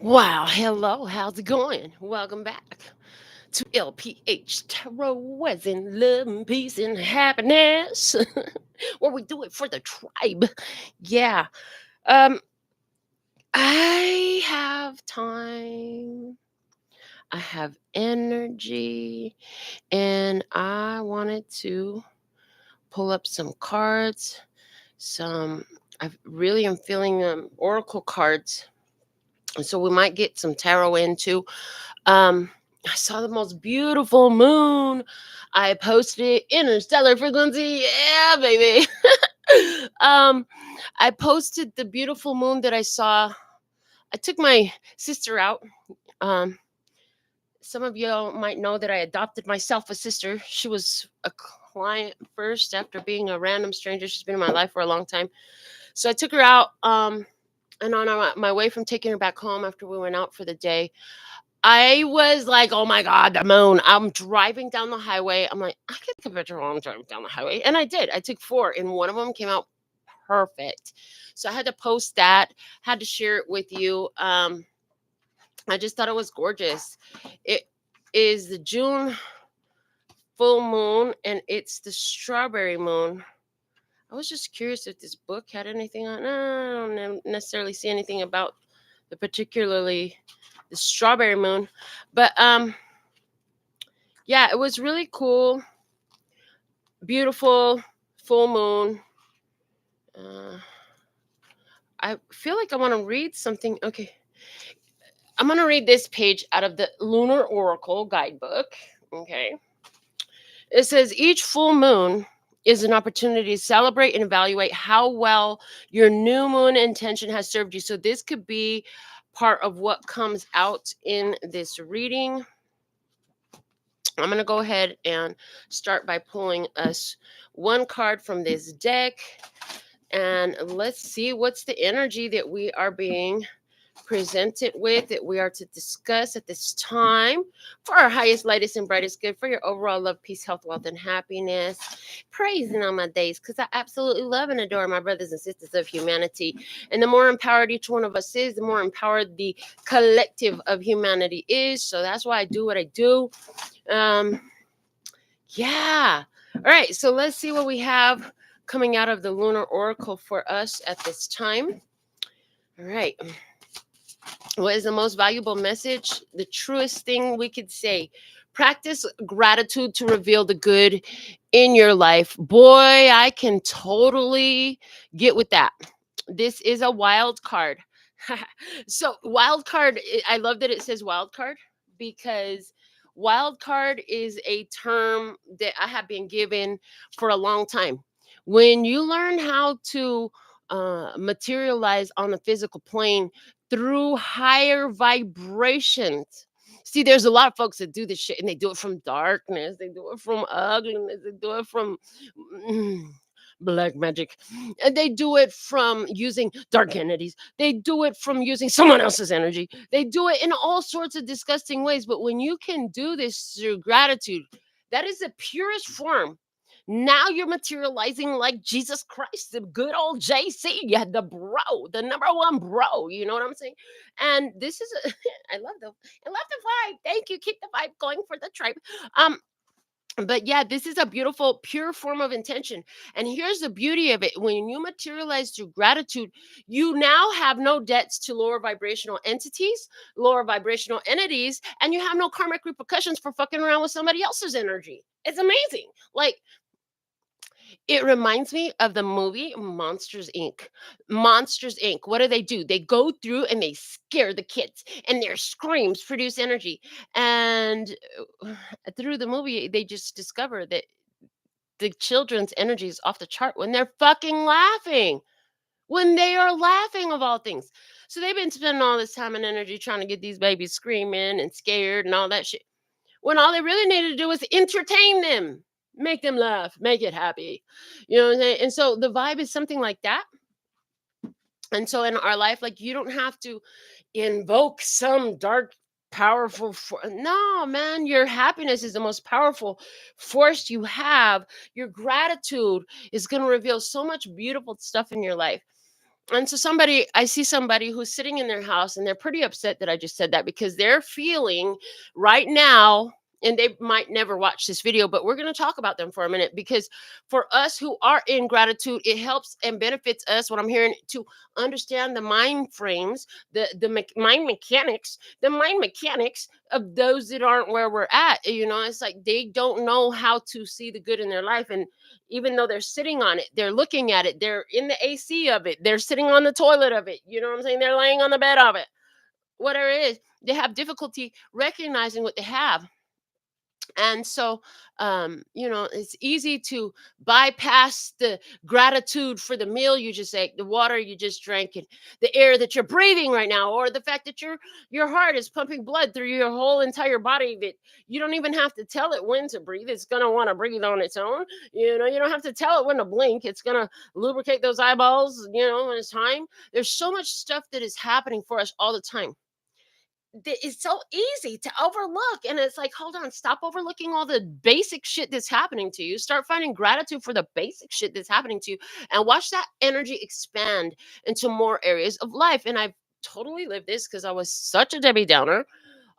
Wow, hello, how's it going? Welcome back to LPH Tarot, was in love and peace and happiness, where we do it for the tribe. Yeah, um, I have time, I have energy, and I wanted to pull up some cards. Some, I really am feeling oracle cards, and so we might get some tarot into. Um, I saw the most beautiful moon. I posted it, interstellar frequency. Yeah, baby. um, I posted the beautiful moon that I saw. I took my sister out. Um, some of y'all might know that I adopted myself a sister. She was a client first after being a random stranger. She's been in my life for a long time. So I took her out. And on my way from taking her back home after we went out for the day, I was like, "Oh my god, the moon." I'm driving down the highway. I'm like, "I can take a picture while I'm driving down the highway." And I did. I took 4, and one of them came out perfect. So I had to post that, had to share it with you. I just thought it was gorgeous. It is the June full moon, and it's the strawberry moon. I was just curious if this book had anything on. I don't necessarily see anything about particularly the strawberry moon, but yeah, it was really cool, beautiful, full moon. Uh, I feel like I want to read something. Okay, I'm going to read this page out of the Lunar Oracle guidebook. Okay, it says each full moon is an opportunity to celebrate and evaluate how well your new moon intention has served you. So this could be part of what comes out in this reading. I'm going to go ahead and start by pulling us one card from this deck. And let's see what's the energy that we are being presented with, that we are to discuss at this time for our highest, lightest, and brightest good, for your overall love, peace, health, wealth, and happiness. Praising on my days, because I absolutely love and adore my brothers and sisters of humanity. And the more empowered each one of us is, the more empowered the collective of humanity is. So that's why I do what I do. Yeah. All right. So let's see what we have coming out of the Lunar Oracle for us at this time. All right. What is the most valuable message? The truest thing we could say. Practice gratitude to reveal the good in your life. Boy, I can totally get with that. This is a wild card. So, wild card, I love that it says wild card, because wild card is a term that I have been given for a long time. When you learn how to materialize on the physical plane through higher vibrations. See, there's a lot of folks that do this shit, and they do it from darkness, they do it from ugliness, they do it from mm, black magic, and they do it from using dark entities, they do it from using someone else's energy, they do it in all sorts of disgusting ways. But when you can do this through gratitude, that is the purest form. Now you're materializing like Jesus Christ, the good old JC. You had the bro, the number one bro. You know what I'm saying? And this is a, I love the vibe. Thank you. Keep the vibe going for the tribe. Um, but yeah, this is a beautiful, pure form of intention. And here's the beauty of it: when you materialize through gratitude, you now have no debts to lower vibrational entities, lower vibrational entities, and you have no karmic repercussions for fucking around with somebody else's energy. It's amazing. Like, it reminds me of the movie Monsters Inc. Monsters Inc. What do? They go through and they scare the kids, and their screams produce energy. And through the movie, they just discover that the children's energy is off the chart when they're fucking laughing. When they are laughing, of all things. So they've been spending all this time and energy trying to get these babies screaming and scared and all that shit, when all they really needed to do was entertain them, make them laugh, make it happy. You know what I'm saying? And so the vibe is something like that. And so in our life, like, you don't have to invoke some dark, powerful no, man, your happiness is the most powerful force you have. Your gratitude is going to reveal so much beautiful stuff in your life. And so I see somebody who's sitting in their house and they're pretty upset that I just said that because they're feeling right now, and they might never watch this video, but we're going to talk about them for a minute because for us who are in gratitude, it helps and benefits us, what I'm hearing, to understand the mind frames, the mind mechanics of those that aren't where we're at. It's like they don't know how to see the good in their life. And even though they're sitting on it, they're looking at it, they're in the AC of it, they're sitting on the toilet of it, you know what I'm saying? They're laying on the bed of it, whatever it is, they have difficulty recognizing what they have. And so, it's easy to bypass the gratitude for the meal you just ate, the water you just drank, and the air that you're breathing right now, or the fact that your heart is pumping blood through your whole entire body. That you don't even have to tell it when to breathe; it's gonna want to breathe on its own. You don't have to tell it when to blink; it's gonna lubricate those eyeballs. When it's time. There's so much stuff that is happening for us all the time. It's so easy to overlook, and it's like, hold on, stop overlooking all the basic shit that's happening to you, start finding gratitude for the basic shit that's happening to you, and watch that energy expand into more areas of life. And I've totally lived this because I was such a Debbie Downer.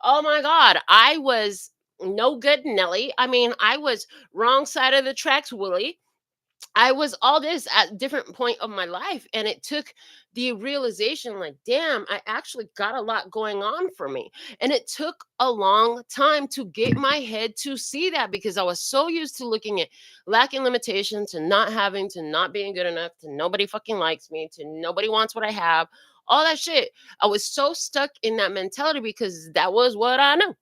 Oh my god, I was no good Nelly. I mean, I was wrong side of the tracks Willie. I was all this at different point of my life, and it took the realization, like, damn, I actually got a lot going on for me. And it took a long time to get my head to see that because I was so used to looking at lacking limitations, to not having, to not being good enough, to nobody fucking likes me, to nobody wants what I have, all that shit. I was so stuck in that mentality because that was what I knew.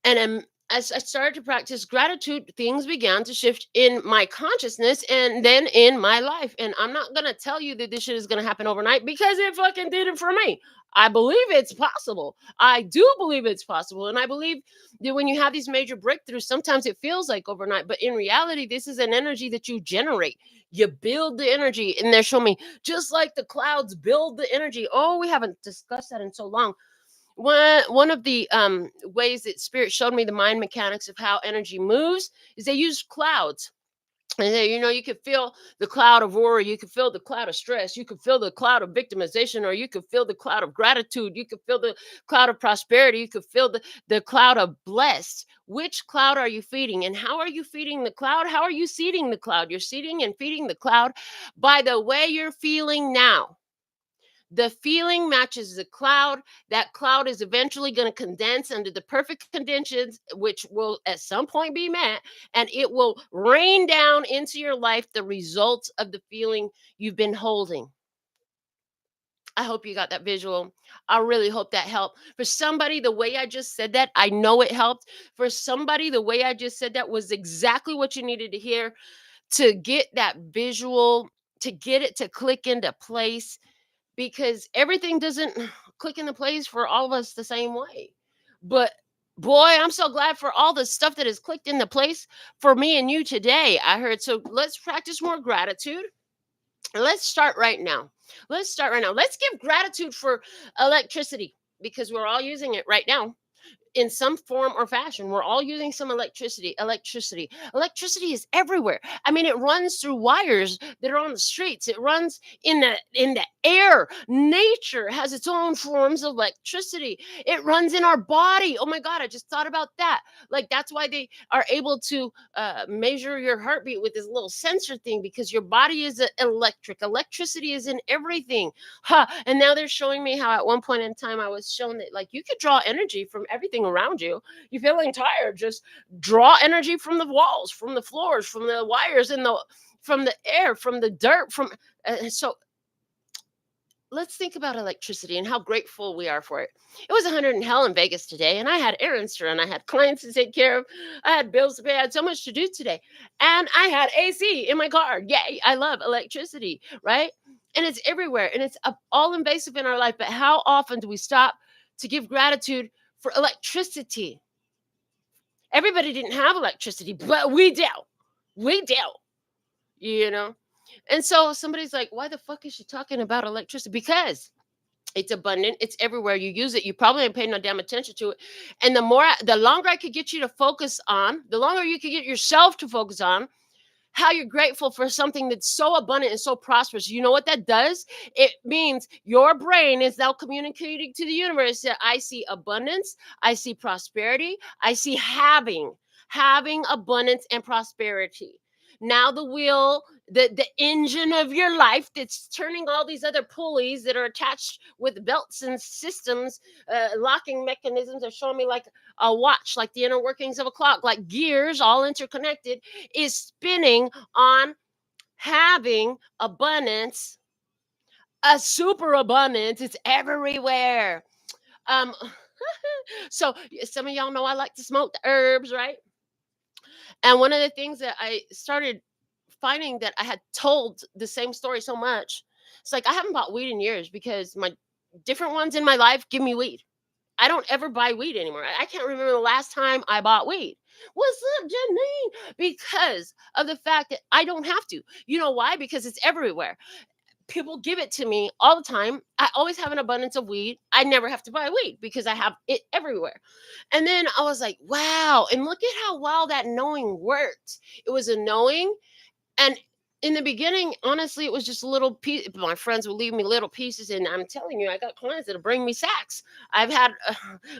And as I started to practice gratitude, things began to shift in my consciousness and then in my life. And I'm not going to tell you that this shit is going to happen overnight because it fucking did it for me. I believe it's possible. I do believe it's possible. And I believe that when you have these major breakthroughs, sometimes it feels like overnight. But in reality, this is an energy that you generate. You build the energy. And they're showing me just like the clouds build the energy. Oh, we haven't discussed that in so long. One of the ways that spirit showed me the mind mechanics of how energy moves is they use clouds. And you could feel the cloud of worry, you could feel the cloud of stress, you could feel the cloud of victimization, or you could feel the cloud of gratitude, you could feel the cloud of prosperity, you could feel the cloud of blessed. Which cloud are you feeding? And how are you feeding the cloud? How are you seeding the cloud? You're seeding and feeding the cloud by the way you're feeling now. The feeling matches the cloud. That cloud is eventually going to condense under the perfect conditions, which will at some point be met, and it will rain down into your life the results of the feeling you've been holding. I hope you got that visual. I really hope that helped. For somebody, the way I just said that, I know it helped. For somebody, the way I just said that was exactly what you needed to hear to get that visual, to get it to click into place, because everything doesn't click into place for all of us the same way. But boy, I'm so glad for all the stuff that has clicked into place for me and you today. I heard. So let's practice more gratitude. Let's start right now. Let's give gratitude for electricity because we're all using it right now in some form or fashion. We're all using some electricity is everywhere. I mean, it runs through wires that are on the streets, it runs in the air. Nature has its own forms of electricity. It runs in our body. Oh my god, I just thought about that. Like, that's why they are able to measure your heartbeat with this little sensor thing, because your body is electricity is in everything. And now they're showing me how at one point in time I was shown that, like, you could draw energy from everything around you. You're feeling tired, just draw energy from the walls, from the floors, from the wires, from the air, from the dirt, so let's think about electricity and how grateful we are for it. It was 100 in hell in Vegas today, and I had errands to run. I had clients to take care of. I had bills to pay. I had so much to do today. And I had AC in my car. Yay, I love electricity, right? And it's everywhere, and it's all invasive in our life. But how often do we stop to give gratitude for electricity? Everybody didn't have electricity, but we do. We do, you know? And so somebody's like, why the fuck is she talking about electricity? Because it's abundant. It's everywhere. You use it. You probably ain't paying no damn attention to it. And the longer I could get you to focus on, the longer you could get yourself to focus on how you're grateful for something that's so abundant and so prosperous. You know what that does? It means your brain is now communicating to the universe that I see abundance, I see prosperity, I see having abundance and prosperity. Now the wheel, the engine of your life that's turning all these other pulleys that are attached with belts and systems, locking mechanisms are showing me like a watch, like the inner workings of a clock, like gears all interconnected, is spinning on having abundance, a super abundance. It's everywhere. Um, so some of y'all know I like to smoke the herbs, right? And one of the things that I started finding that I had told the same story so much, it's like I haven't bought weed in years because my different ones in my life give me weed. I don't ever buy weed anymore. I can't remember the last time I bought weed. What's up, Janine? Because of the fact that I don't have to. You know why? Because it's everywhere. People give it to me all the time. I always have an abundance of weed. I never have to buy weed because I have it everywhere. And then I was like, wow. And look at how well that knowing worked. It was a knowing, and in the beginning, honestly, it was just a little piece. My friends would leave me little pieces, and I'm telling you, I got clients that'll bring me sacks. I've had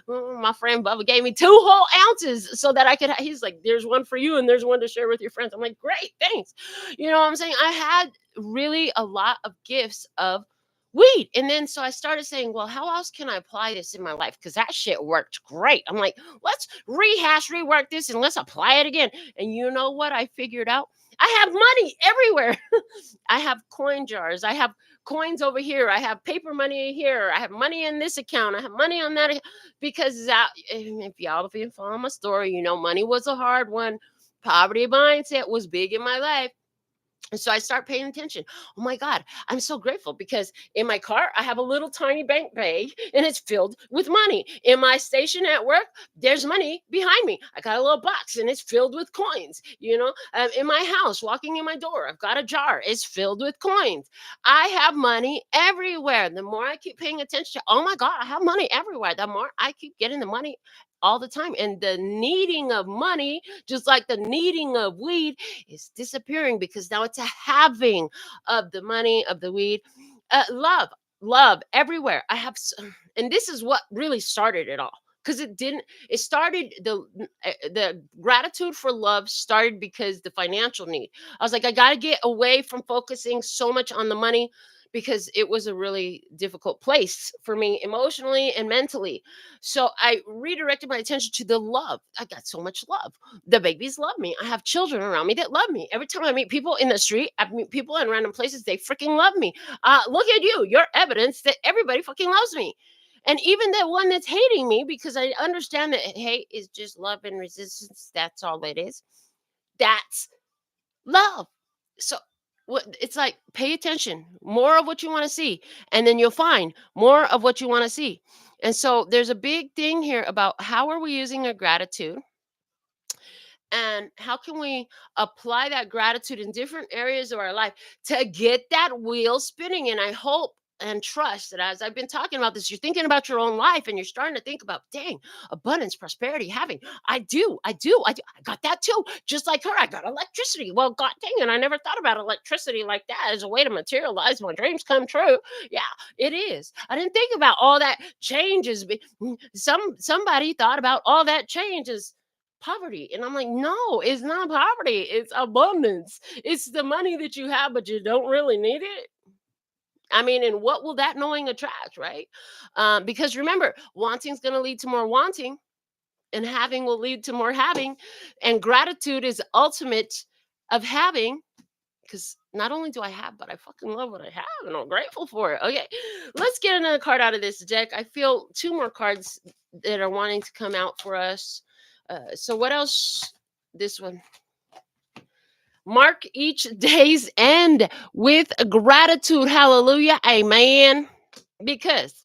my friend Bubba gave me 2 whole ounces so that I could. He's like, "There's one for you, and there's one to share with your friends." I'm like, "Great, thanks." You know what I'm saying? I had really a lot of gifts of weed, and then so I started saying, "Well, how else can I apply this in my life? Because that shit worked great." I'm like, "Let's rework this, and let's apply it again." And you know what I figured out? I have money everywhere. I have coin jars. I have coins over here. I have paper money here. I have money in this account. I have money on that because that, if y'all been following my story, you know money was a hard one. Poverty mindset was big in my life. And so I start paying attention. Oh my God, I'm so grateful because in my car, I have a little tiny bank bag and it's filled with money. In my station at work, there's money behind me. I got a little box and it's filled with coins. In my house, walking in my door, I've got a jar. It's filled with coins. I have money everywhere. The more I keep paying attention, oh my God, I have money everywhere. The more I keep getting the money all the time. And the needing of money, just like the needing of weed, is disappearing because now it's a having of the money, of the weed. Love everywhere. And this is what really started it all. Because it started the gratitude for love started because the financial need. I was like, I got to get away from focusing so much on the money because it was a really difficult place for me emotionally and mentally. So I redirected my attention to the love. I got so much love. The babies love me. I have children around me that love me. Every time I meet people in the street, I meet people in random places, they freaking love me. Look at you. You're evidence that everybody fucking loves me. And even the one that's hating me, because I understand that hate is just love and resistance. That's all it is. That's love. So it's like pay attention, more of what you want to see, and then you'll find more of what you want to see. And so there's a big thing here about how are we using our gratitude and how can we apply that gratitude in different areas of our life to get that wheel spinning. And I hope and trust that as I've been talking about this, you're thinking about your own life and you're starting to think about, dang, abundance, prosperity, having. I got that too. Just like her, I got electricity. Well, God dang it, I never thought about electricity like that as a way to materialize my dreams come true. Yeah, it is. I didn't think about all that changes. Somebody thought about all that changes poverty. And I'm like, no, it's not poverty. It's abundance. It's the money that you have, but you don't really need it. I mean, and what will that knowing attract, right? Because remember, wanting is going to lead to more wanting, and having will lead to more having. And gratitude is ultimate of having, because not only do I have, but I fucking love what I have, and I'm grateful for it. Okay, let's get another card out of this deck. I feel 2 more cards that are wanting to come out for us. So what else? This one. Mark each day's end with gratitude. Hallelujah. Amen. Because,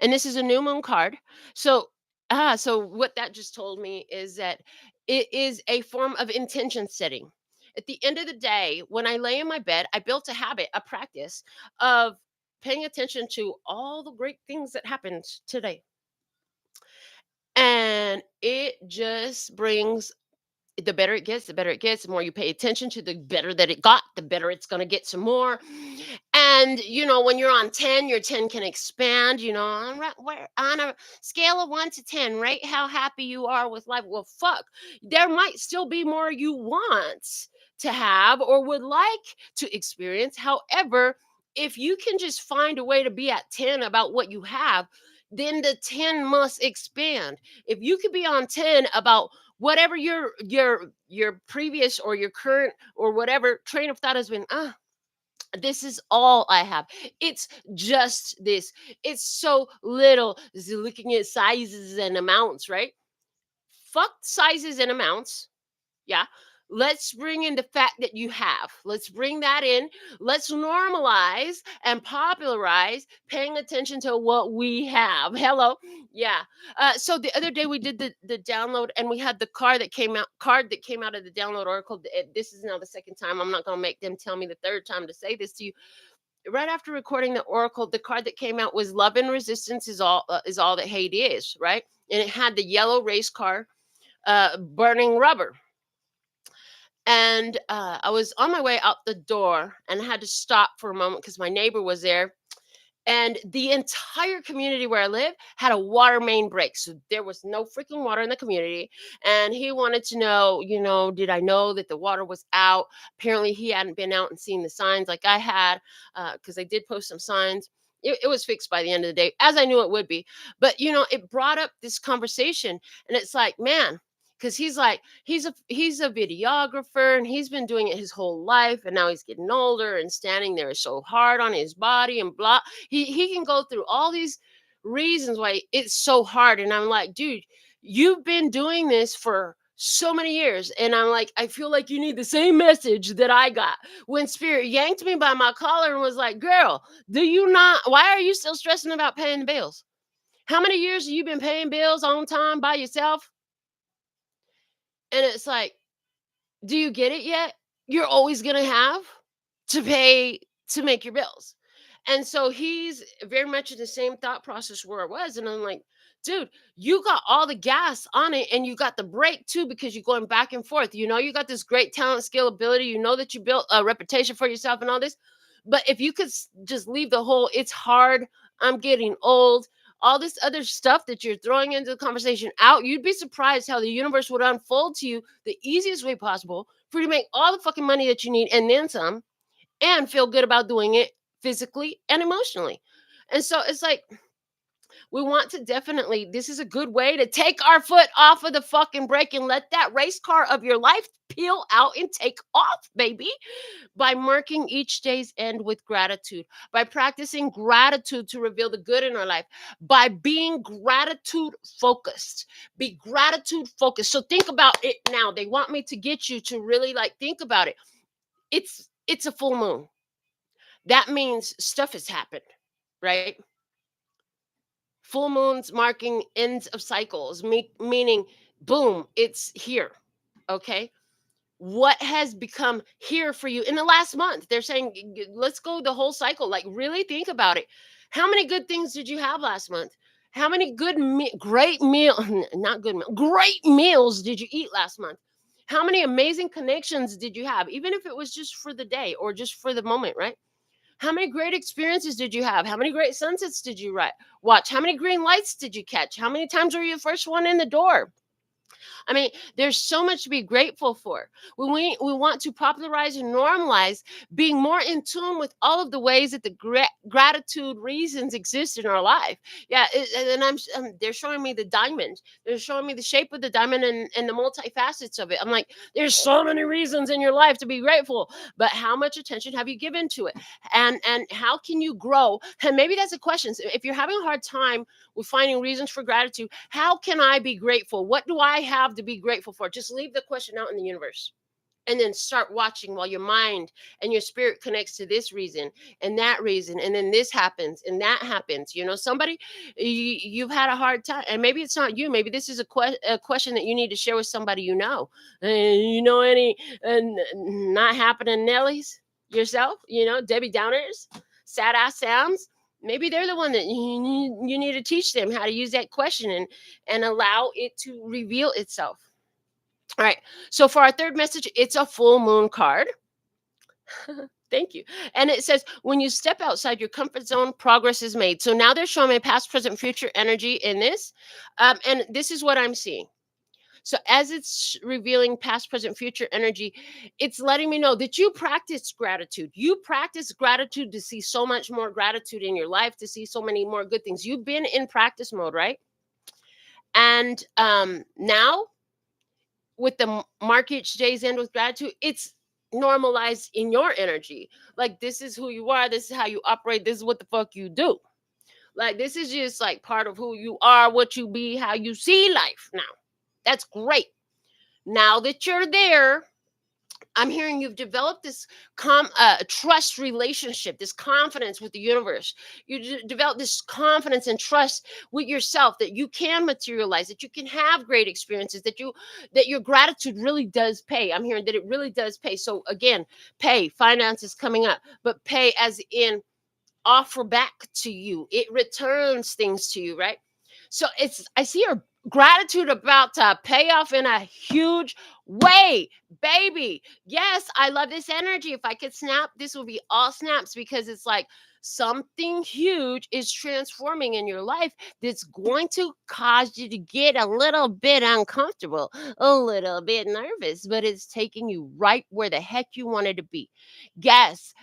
and this is a new moon card. So what that just told me is that it is a form of intention setting. At the end of the day, when I lay in my bed, I built a habit, a practice of paying attention to all the great things that happened today. And it just brings the better it gets, the better it gets. The more you pay attention to, the better that it got, the better it's going to get some more. And, when you're on 10, your 10 can expand, on a scale of 1 to 10, right? How happy you are with life. Well, fuck, there might still be more you want to have or would like to experience. However, if you can just find a way to be at 10 about what you have, then the 10 must expand. If you could be on 10 about whatever your previous or your current or whatever train of thought has been, this is all I have. It's just this. It's so little. Looking at sizes and amounts, right? Fuck sizes and amounts. Yeah. Let's bring in the fact that you have. Let's bring that in. Let's normalize and popularize paying attention to what we have. Hello. Yeah. So the other day we did the download, and we had the card that came out of the download oracle. This is now the second time. I'm not going to make them tell me the third time to say this to you. Right after recording the oracle, the card that came out was love and resistance is all that hate is, right? And it had the yellow race car, burning rubber. And I was on my way out the door, and I had to stop for a moment because my neighbor was there. And the entire community where I live had a water main break. So there was no freaking water in the community. And he wanted to know, did I know that the water was out? Apparently he hadn't been out and seen the signs like I had, because I did post some signs. It was fixed by the end of the day, as I knew it would be. But, it brought up this conversation. And it's like, man, because he's like, he's a videographer, and he's been doing it his whole life, and now he's getting older, and standing there is so hard on his body and blah. He can go through all these reasons why it's so hard. And I'm like, dude, you've been doing this for so many years. And I'm like, I feel like you need the same message that I got when Spirit yanked me by my collar and was like, girl, why are you still stressing about paying the bills? How many years have you been paying bills on time by yourself? And it's like, do you get it yet? You're always going to have to pay to make your bills. And so he's very much in the same thought process where I was. And I'm like, dude, you got all the gas on it, and you got the brake too, because you're going back and forth. You got this great talent, skill, ability. You know that you built a reputation for yourself and all this. But if you could just leave the whole, it's hard, I'm getting old, all this other stuff that you're throwing into the conversation out, you'd be surprised how the universe would unfold to you the easiest way possible for you to make all the fucking money that you need and then some, and feel good about doing it physically and emotionally. And so it's like, we want to definitely, this is a good way to take our foot off of the fucking brake and let that race car of your life peel out and take off, baby, by marking each day's end with gratitude, by practicing gratitude to reveal the good in our life, by being gratitude focused. Be gratitude focused. So think about it now. They want me to get you to really think about it. It's a full moon. That means stuff has happened, right? Full moons marking ends of cycles, meaning, boom, it's here. Okay. What has become here for you in the last month? They're saying, let's go the whole cycle. Like, really think about it. How many good things did you have last month? How many great meals did you eat last month? How many amazing connections did you have? Even if it was just for the day or just for the moment, right? How many great experiences did you have? How many great sunsets did you watch? How many green lights did you catch? How many times were you the first one in the door? I mean, there's so much to be grateful for. When we want to popularize and normalize being more in tune with all of the ways that the gratitude reasons exist in our life. Yeah, and they're showing me the diamond. They're showing me the shape of the diamond and the multifacets of it. I'm like, there's so many reasons in your life to be grateful, but how much attention have you given to it? And how can you grow? And maybe that's a question. So if you're having a hard time with finding reasons for gratitude, how can I be grateful? What do I have to be grateful for? Just leave the question out in the universe, and then start watching while your mind and your spirit connects to this reason and that reason, and then this happens and that happens. Somebody, you've had a hard time, and maybe it's not you. Maybe this is a question that you need to share with somebody any not happening Nellies yourself, Debbie Downers, sad ass Sams. Maybe they're the one that you need to teach them how to use that question and allow it to reveal itself. All right. So for our third message, it's a full moon card. Thank you. And it says, when you step outside your comfort zone, progress is made. So now they're showing me past, present, future energy in this. And this is what I'm seeing. So as it's revealing past, present, future energy, it's letting me know that you practice gratitude. You practice gratitude to see so much more gratitude in your life, to see so many more good things. You've been in practice mode, right? And now with the mark each day's end with gratitude, it's normalized in your energy. Like, this is who you are, this is how you operate, this is what the fuck you do. Like, this is just like part of who you are, what you be, how you see life now. That's great. Now that you're there, I'm hearing you've developed this trust relationship, this confidence with the universe. You develop this confidence and trust with yourself that you can materialize, that you can have great experiences, that your gratitude really does pay. I'm hearing that it really does pay. So again, pay, finances coming up, but pay as in offer back to you. It returns things to you, right? So I see your gratitude about to pay off in a huge way, baby. Yes, I love this energy. If I could snap, this will be all snaps, because it's like something huge is transforming in your life that's going to cause you to get a little bit uncomfortable, a little bit nervous, but it's taking you right where the heck you wanted to be. Yes,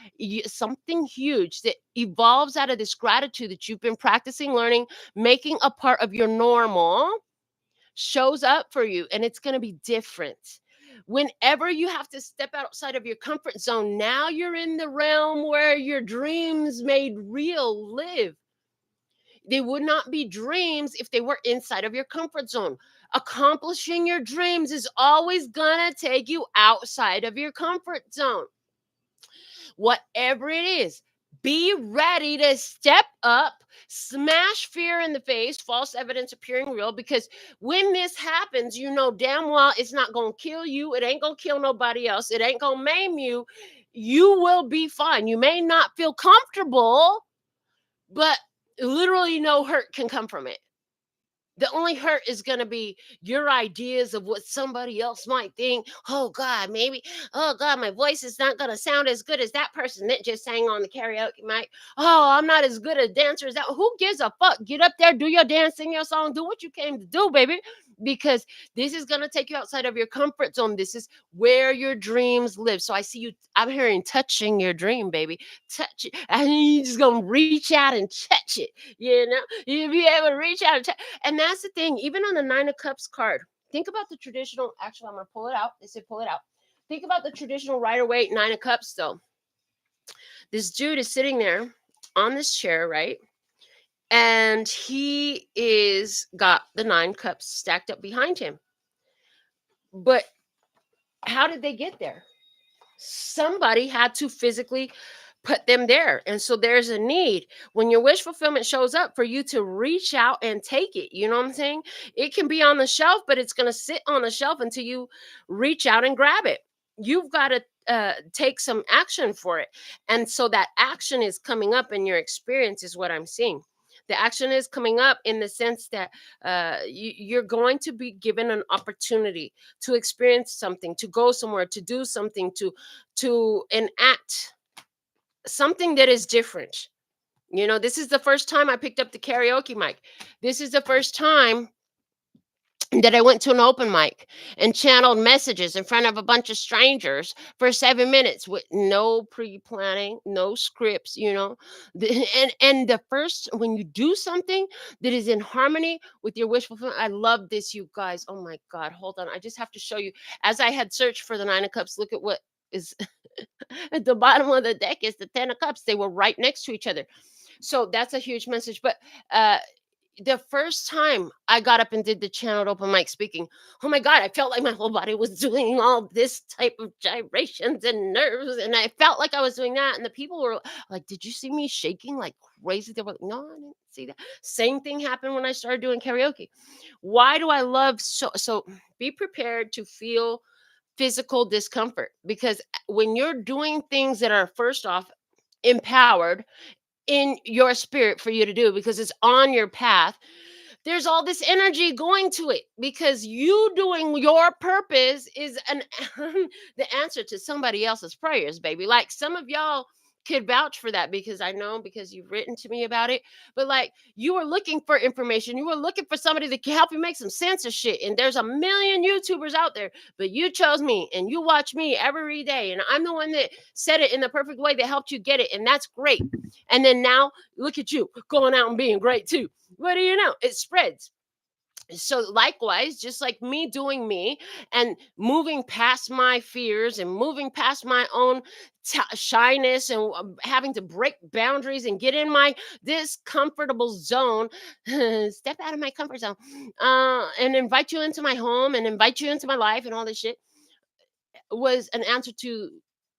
something huge that evolves out of this gratitude that you've been practicing, learning, making a part of your normal, shows up for you, and it's going to be different. Whenever you have to step outside of your comfort zone, now you're in the realm where your dreams made real live. They would not be dreams if they were inside of your comfort zone. Accomplishing your dreams is always going to take you outside of your comfort zone. Whatever it is, be ready to step up, smash fear in the face, false evidence appearing real, because when this happens, you know damn well it's not going to kill you. It ain't going to kill nobody else. It ain't going to maim you. You will be fine. You may not feel comfortable, but literally no hurt can come from it. The only hurt is going to be your ideas of what somebody else might think. Oh God, maybe, oh God, my voice is not going to sound as good as that person that just sang on the karaoke mic. Oh, I'm not as good a dancer as that. Who gives a fuck? Get up there, do your dance, sing your song, do what you came to do, baby. Because this is going to take you outside of your comfort zone. This is where your dreams live. So I see you, I'm hearing touching your dream, baby. Touch it. And you just going to reach out and touch it. You know, you'll be able to reach out and touch. And that's the thing, even on the Nine of Cups card, think about the traditional, actually, I'm going to pull it out. They said pull it out. Think about the traditional Rider-Waite Nine of Cups, though. This dude is sitting there on this chair, right? And he is got the 9 cups stacked up behind him. But how did they get there? Somebody had to physically put them there. And so there's a need when your wish fulfillment shows up for you to reach out and take it. You know what I'm saying? It can be on the shelf, but it's going to sit on the shelf until you reach out and grab it. You've got to take some action for it. And so that action is coming up in your experience, is what I'm seeing. The action is coming up in the sense that you're going to be given an opportunity to experience something, to go somewhere, to do something, to enact something that is different. You know, this is the first time I picked up the karaoke mic. This is the first time that I went to an open mic and channeled messages in front of a bunch of strangers for 7 minutes with no pre-planning, no scripts, you know. And the first, when you do something that is in harmony with your wish fulfillment, I love this, you guys. Oh my God, hold on. I just have to show you. As I had searched for the 9 of Cups, look at what is at the bottom of the deck is the 10 of Cups. They were right next to each other. So that's a huge message. But the first time I got up and did the channeled open mic speaking, oh my God, I felt like my whole body was doing all this type of gyrations and nerves. And I felt like I was doing that. And the people were like, did you see me shaking like crazy? They were like, no, I didn't see that. Same thing happened when I started doing karaoke. Why do I love so be prepared to feel physical discomfort, because when you're doing things that are first off empowered in your spirit for you to do, because it's on your path, there's all this energy going to it because you doing your purpose is the answer to somebody else's prayers, baby. Like some of y'all could vouch for that because I know because you've written to me about it. But like you were looking for information, you were looking for somebody that can help you make some sense of shit. And there's a million YouTubers out there, but you chose me and you watch me every day. And I'm the one that said it in the perfect way that helped you get it. And that's great. And then now look at you going out and being great too. What do you know? It spreads. So likewise, just like me doing me and moving past my fears and moving past my own shyness and having to break boundaries and get in my discomfortable zone, step out of my comfort zone, and invite you into my home and invite you into my life and all this shit was an answer to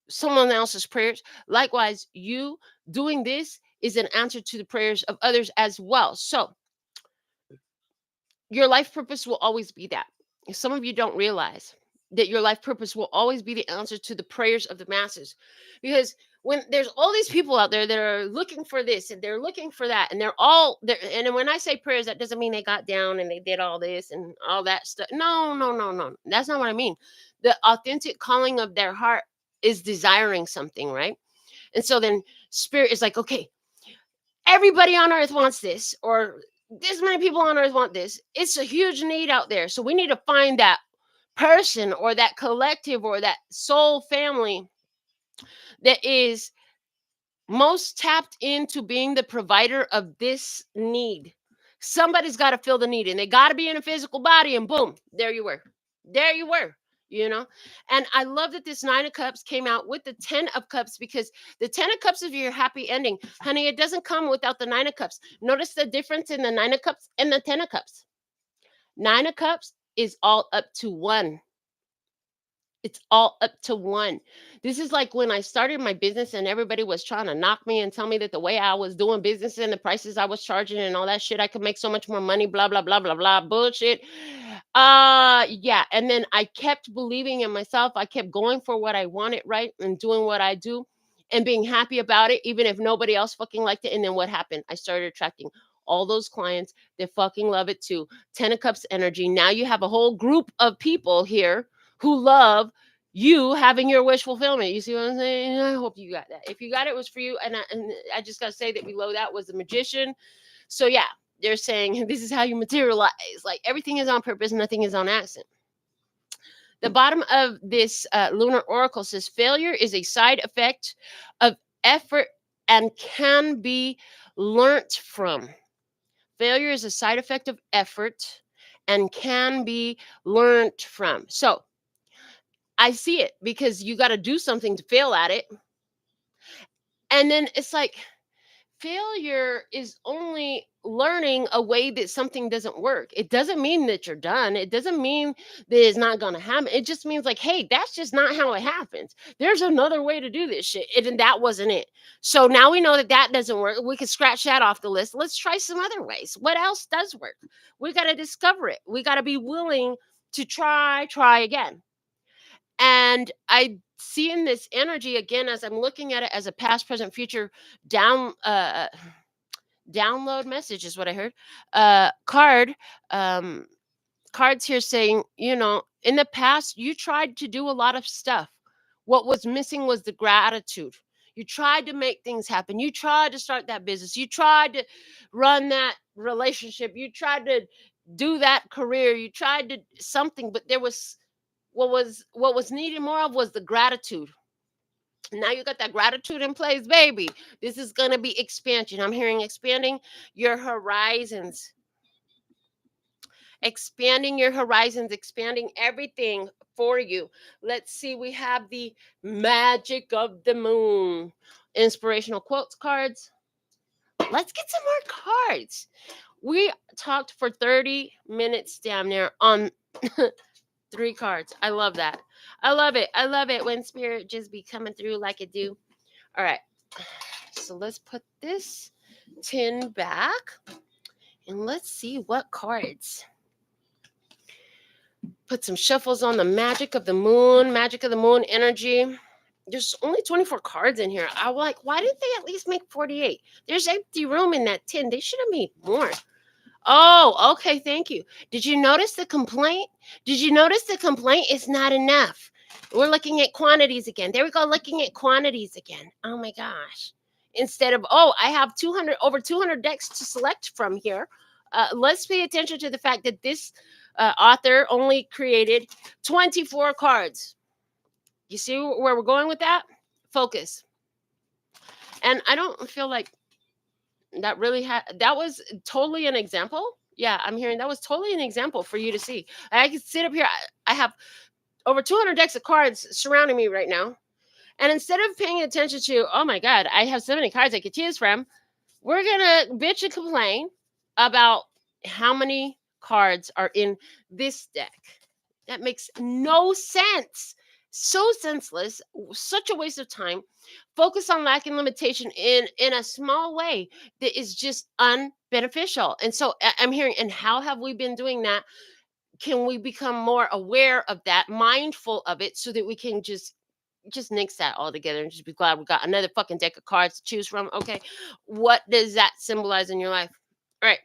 someone else's prayers. Likewise, you doing this is an answer to the prayers of others as well. So your life purpose will always be that. Some of you don't realize that your life purpose will always be the answer to the prayers of the masses. Because when there's all these people out there that are looking for this and they're looking for that, and they're all there. And when I say prayers, that doesn't mean they got down and they did all this and all that stuff. No, no, no, no. That's not what I mean. The authentic calling of their heart is desiring something, right? And so then spirit is like, okay, everybody on earth wants this, or this many people on earth want this. It's a huge need out there. So we need to find that person or that collective or that soul family that is most tapped into being the provider of this need. Somebody's got to fill the need and they got to be in a physical body, and boom, there you were. There you were. You know, and I love that this 9 of Cups came out with the 10 of Cups, because the 10 of Cups is your happy ending, honey. It doesn't come without the 9 of Cups. Notice the difference in the 9 of Cups and the 10 of Cups. 9 of Cups is all up to one. It's all up to one. This is like when I started my business and everybody was trying to knock me and tell me that the way I was doing business and the prices I was charging and all that shit, I could make so much more money, blah, blah, blah, blah, blah, bullshit. Yeah. And then I kept believing in myself. I kept going for what I wanted, right? And doing what I do and being happy about it, even if nobody else fucking liked it. And then what happened? I started attracting all those clients that fucking love it too. 10 of Cups energy. Now you have a whole group of people here who love you having your wish fulfillment. You see what I'm saying? I hope you got that. If you got it, it was for you. And I just got to say that below that was the Magician. So yeah, they're saying this is how you materialize. Like everything is on purpose, nothing is on accident. The bottom of this lunar oracle says failure is a side effect of effort and can be learnt from. Failure is a side effect of effort and can be learnt from. So I see it, because you got to do something to fail at it. And then it's like failure is only learning a way that something doesn't work. It doesn't mean that you're done. It doesn't mean that it's not going to happen. It just means like, hey, that's just not how it happens. There's another way to do this shit. And that wasn't it. So now we know that that doesn't work. We can scratch that off the list. Let's try some other ways. What else does work? We got to discover it. We got to be willing to try again. And I see in this energy again, as I'm looking at it as a past, present, future download message is what I heard. Cards here saying, in the past, you tried to do a lot of stuff. What was missing was the gratitude. You tried to make things happen. You tried to start that business. You tried to run that relationship. You tried to do that career. You tried to something, but there was what was needed more of was the gratitude. Now you got that gratitude in place, baby. This is going to be expansion. I'm hearing expanding your horizons. Expanding your horizons, expanding everything for you. Let's see. We have the magic of the moon. Inspirational quotes cards. Let's get some more cards. We talked for 30 minutes damn near on 3 cards. I love that. I love it. I love it when spirit just be coming through like it do. All right. So let's put this tin back and let's see what cards. Put some shuffles on the magic of the moon energy. There's only 24 cards in here. I was like, why didn't they at least make 48? There's empty room in that tin. They should have made more. Oh, okay. Thank you. Did you notice the complaint? Did you notice the complaint is not enough? We're looking at quantities again. There we go, looking at quantities again. Oh my gosh. Instead of, oh, I have 200, over 200 decks to select from here. Let's pay attention to the fact that this author only created 24 cards. You see where we're going with that? Focus. And I don't feel like that really that was totally an example. Yeah, I'm hearing that was totally an example for you to see. I can sit up here. I have over 200 decks of cards surrounding me right now. And instead of paying attention to, oh my God, I have so many cards I could choose from, we're going to bitch and complain about how many cards are in this deck. That makes no sense. So senseless, such a waste of time. Focus on lack and limitation in a small way that is just unbeneficial. And so I'm hearing, and how have we been doing that? Can we become more aware of that, mindful of it, so that we can just nix that altogether and just be glad we got another fucking deck of cards to choose from? Okay, what does that symbolize in your life? All right.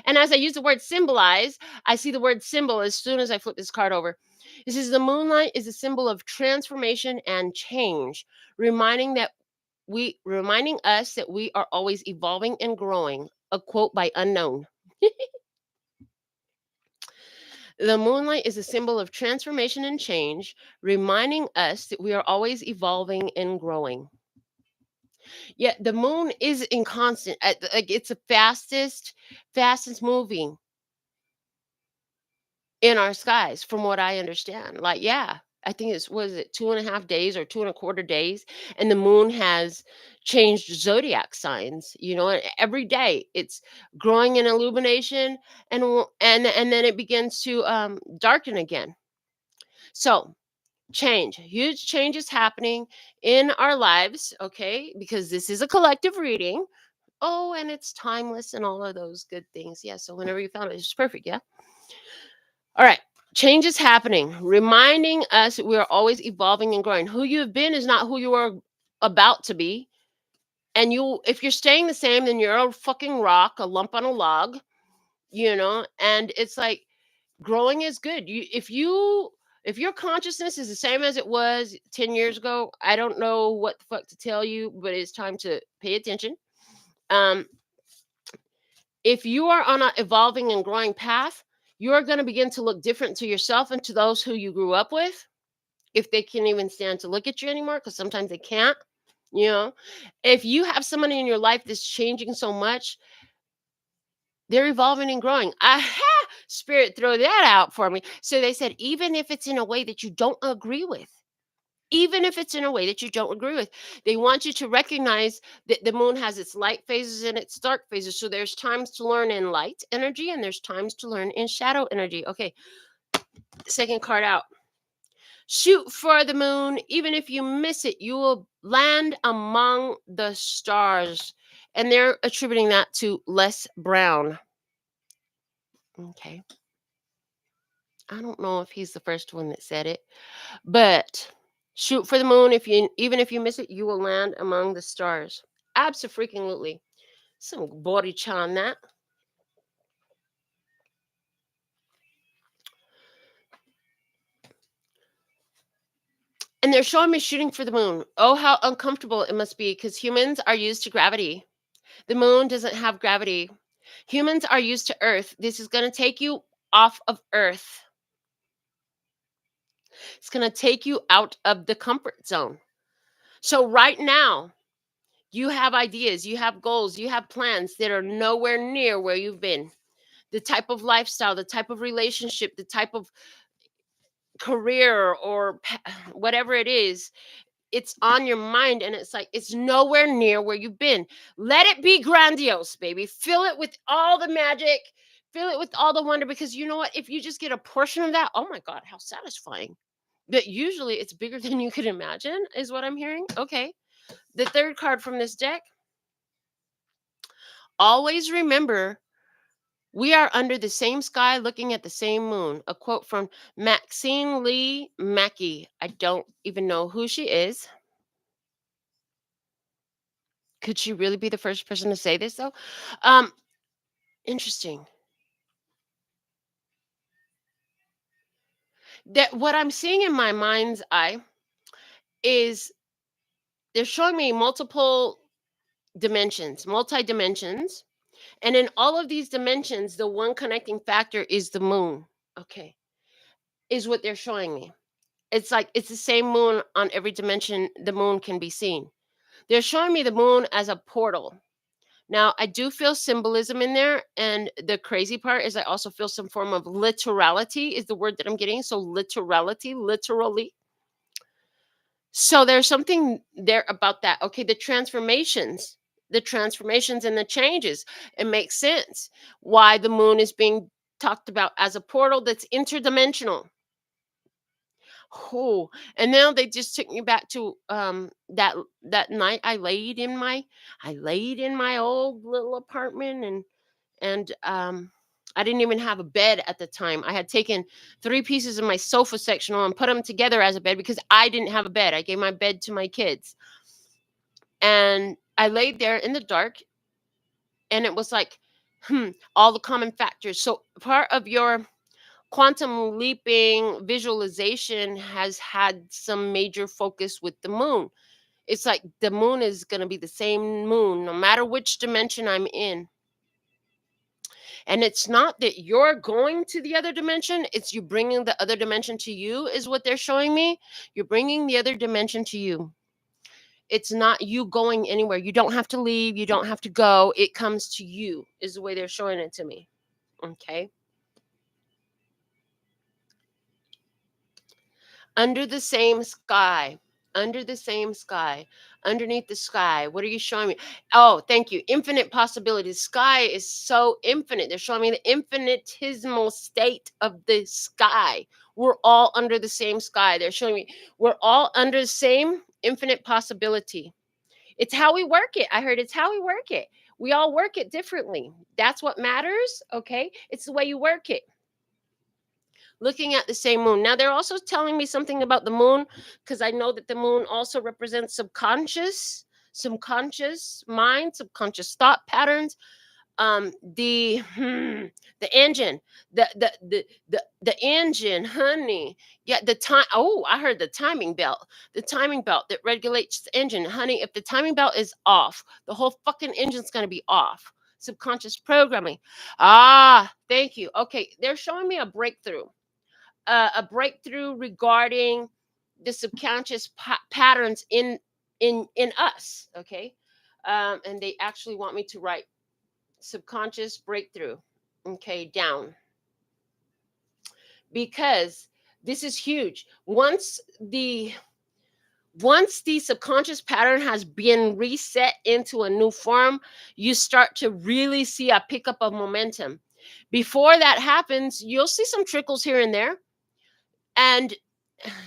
And as I use the word symbolize, I see the word symbol as soon as I flip this card over. It says the moonlight is a symbol of transformation and change, reminding us that we are always evolving and growing. A quote by Unknown. The moonlight is a symbol of transformation and change, reminding us that we are always evolving and growing. Yeah, the moon is in constant, like it's the fastest moving in our skies, from what I understand. Like, yeah, I think it's, was it 2.5 days or 2.25 days, and the moon has changed zodiac signs. And every day it's growing in illumination, and then it begins to darken again. So huge changes happening in our lives, okay? Because this is a collective reading. Oh, and it's timeless and all of those good things. Yeah. So whenever you found it, it's perfect. Yeah. All right. Change is happening, reminding us that we are always evolving and growing. Who you've been is not who you are about to be. And if you're staying the same, then you're a fucking rock, a lump on a log, and it's like growing is good. If your consciousness is the same as it was 10 years ago, I don't know what the fuck to tell you, but it's time to pay attention. Um, if you are on an evolving and growing path, you're going to begin to look different to yourself and to those who you grew up with, if they can even stand to look at you anymore, because sometimes they can't. If you have somebody in your life that's changing so much, they're evolving and growing. Aha! Spirit, throw that out for me. So they said, even if it's in a way that you don't agree with, even if it's in a way that you don't agree with, they want you to recognize that the moon has its light phases and its dark phases. So there's times to learn in light energy and there's times to learn in shadow energy. Okay, second card out. Shoot for the moon. Even if you miss it, you will land among the stars. And they're attributing that to Les Brown. Okay. I don't know if he's the first one that said it, but shoot for the moon. Even if you miss it, you will land among the stars. Absolutely. Some boricha on that. And they're showing me shooting for the moon. Oh, how uncomfortable it must be, because humans are used to gravity. The moon doesn't have gravity. Humans are used to Earth. This is going to take you off of Earth. It's going to take you out of the comfort zone. So right now, you have ideas, you have goals, you have plans that are nowhere near where you've been. The type of lifestyle, the type of relationship, the type of career, or whatever it is, it's on your mind, and it's like it's nowhere near where you've been. Let it be grandiose, baby. Fill it with all the magic, fill it with all the wonder, because you know what? If you just get a portion of that, oh my God, how satisfying. But usually it's bigger than you could imagine, is what I'm hearing. Okay. The third card from this deck. Always remember, we are under the same sky looking at the same moon. A quote from Maxine Lee Mackey. I don't even know who she is. Could she really be the first person to say this, though? Interesting. that what I'm seeing in my mind's eye is they're showing me multiple dimensions, multi dimensions. And in all of these dimensions, the one connecting factor is the moon. Okay. Is what they're showing me. It's like it's the same moon on every dimension the moon can be seen. They're showing me the moon as a portal. Now, I do feel symbolism in there. And the crazy part is I also feel some form of literality is the word that I'm getting. So, literality, literally. So, there's something there about that. Okay. The transformations and the changes. It makes sense why the moon is being talked about as a portal that's interdimensional. Oh, and now they just took me back to that night I laid in my old little apartment, and I didn't even have a bed at the time. I had taken three pieces of my sofa sectional and put them together as a bed because I didn't have a bed. I gave my bed to my kids. And I laid there in the dark, and it was like, all the common factors. So part of your quantum leaping visualization has had some major focus with the moon. It's like the moon is going to be the same moon no matter which dimension I'm in. And it's not that you're going to the other dimension, it's you bringing the other dimension to you, is what they're showing me. You're bringing the other dimension to you. It's not you going anywhere. You don't have to leave. You don't have to go. It comes to you, is the way they're showing it to me. Okay. Under the same sky. Under the same sky. Underneath the sky. What are you showing me? Oh, thank you. Infinite possibilities. Sky is so infinite. They're showing me the infinitesimal state of the sky. We're all under the same sky. They're showing me we're all under the same infinite possibility. It's how we work it. I heard it's how we work it. We all work it differently. That's what matters. Okay. It's the way you work it. Looking at the same moon. Now, they're also telling me something about the moon because I know that the moon also represents subconscious mind, subconscious thought patterns. The engine, the engine, honey. Yeah, the time. Oh, I heard the timing belt. The timing belt that regulates the engine, honey. If the timing belt is off, the whole fucking engine's gonna be off. Subconscious programming. Ah, thank you. Okay, they're showing me a breakthrough regarding the subconscious patterns in us. Okay, and they actually want me to write subconscious breakthrough, okay, down, because this is huge. Once the subconscious pattern has been reset into a new form, you start to really see a pickup of momentum. Before that happens, you'll see some trickles here and there. And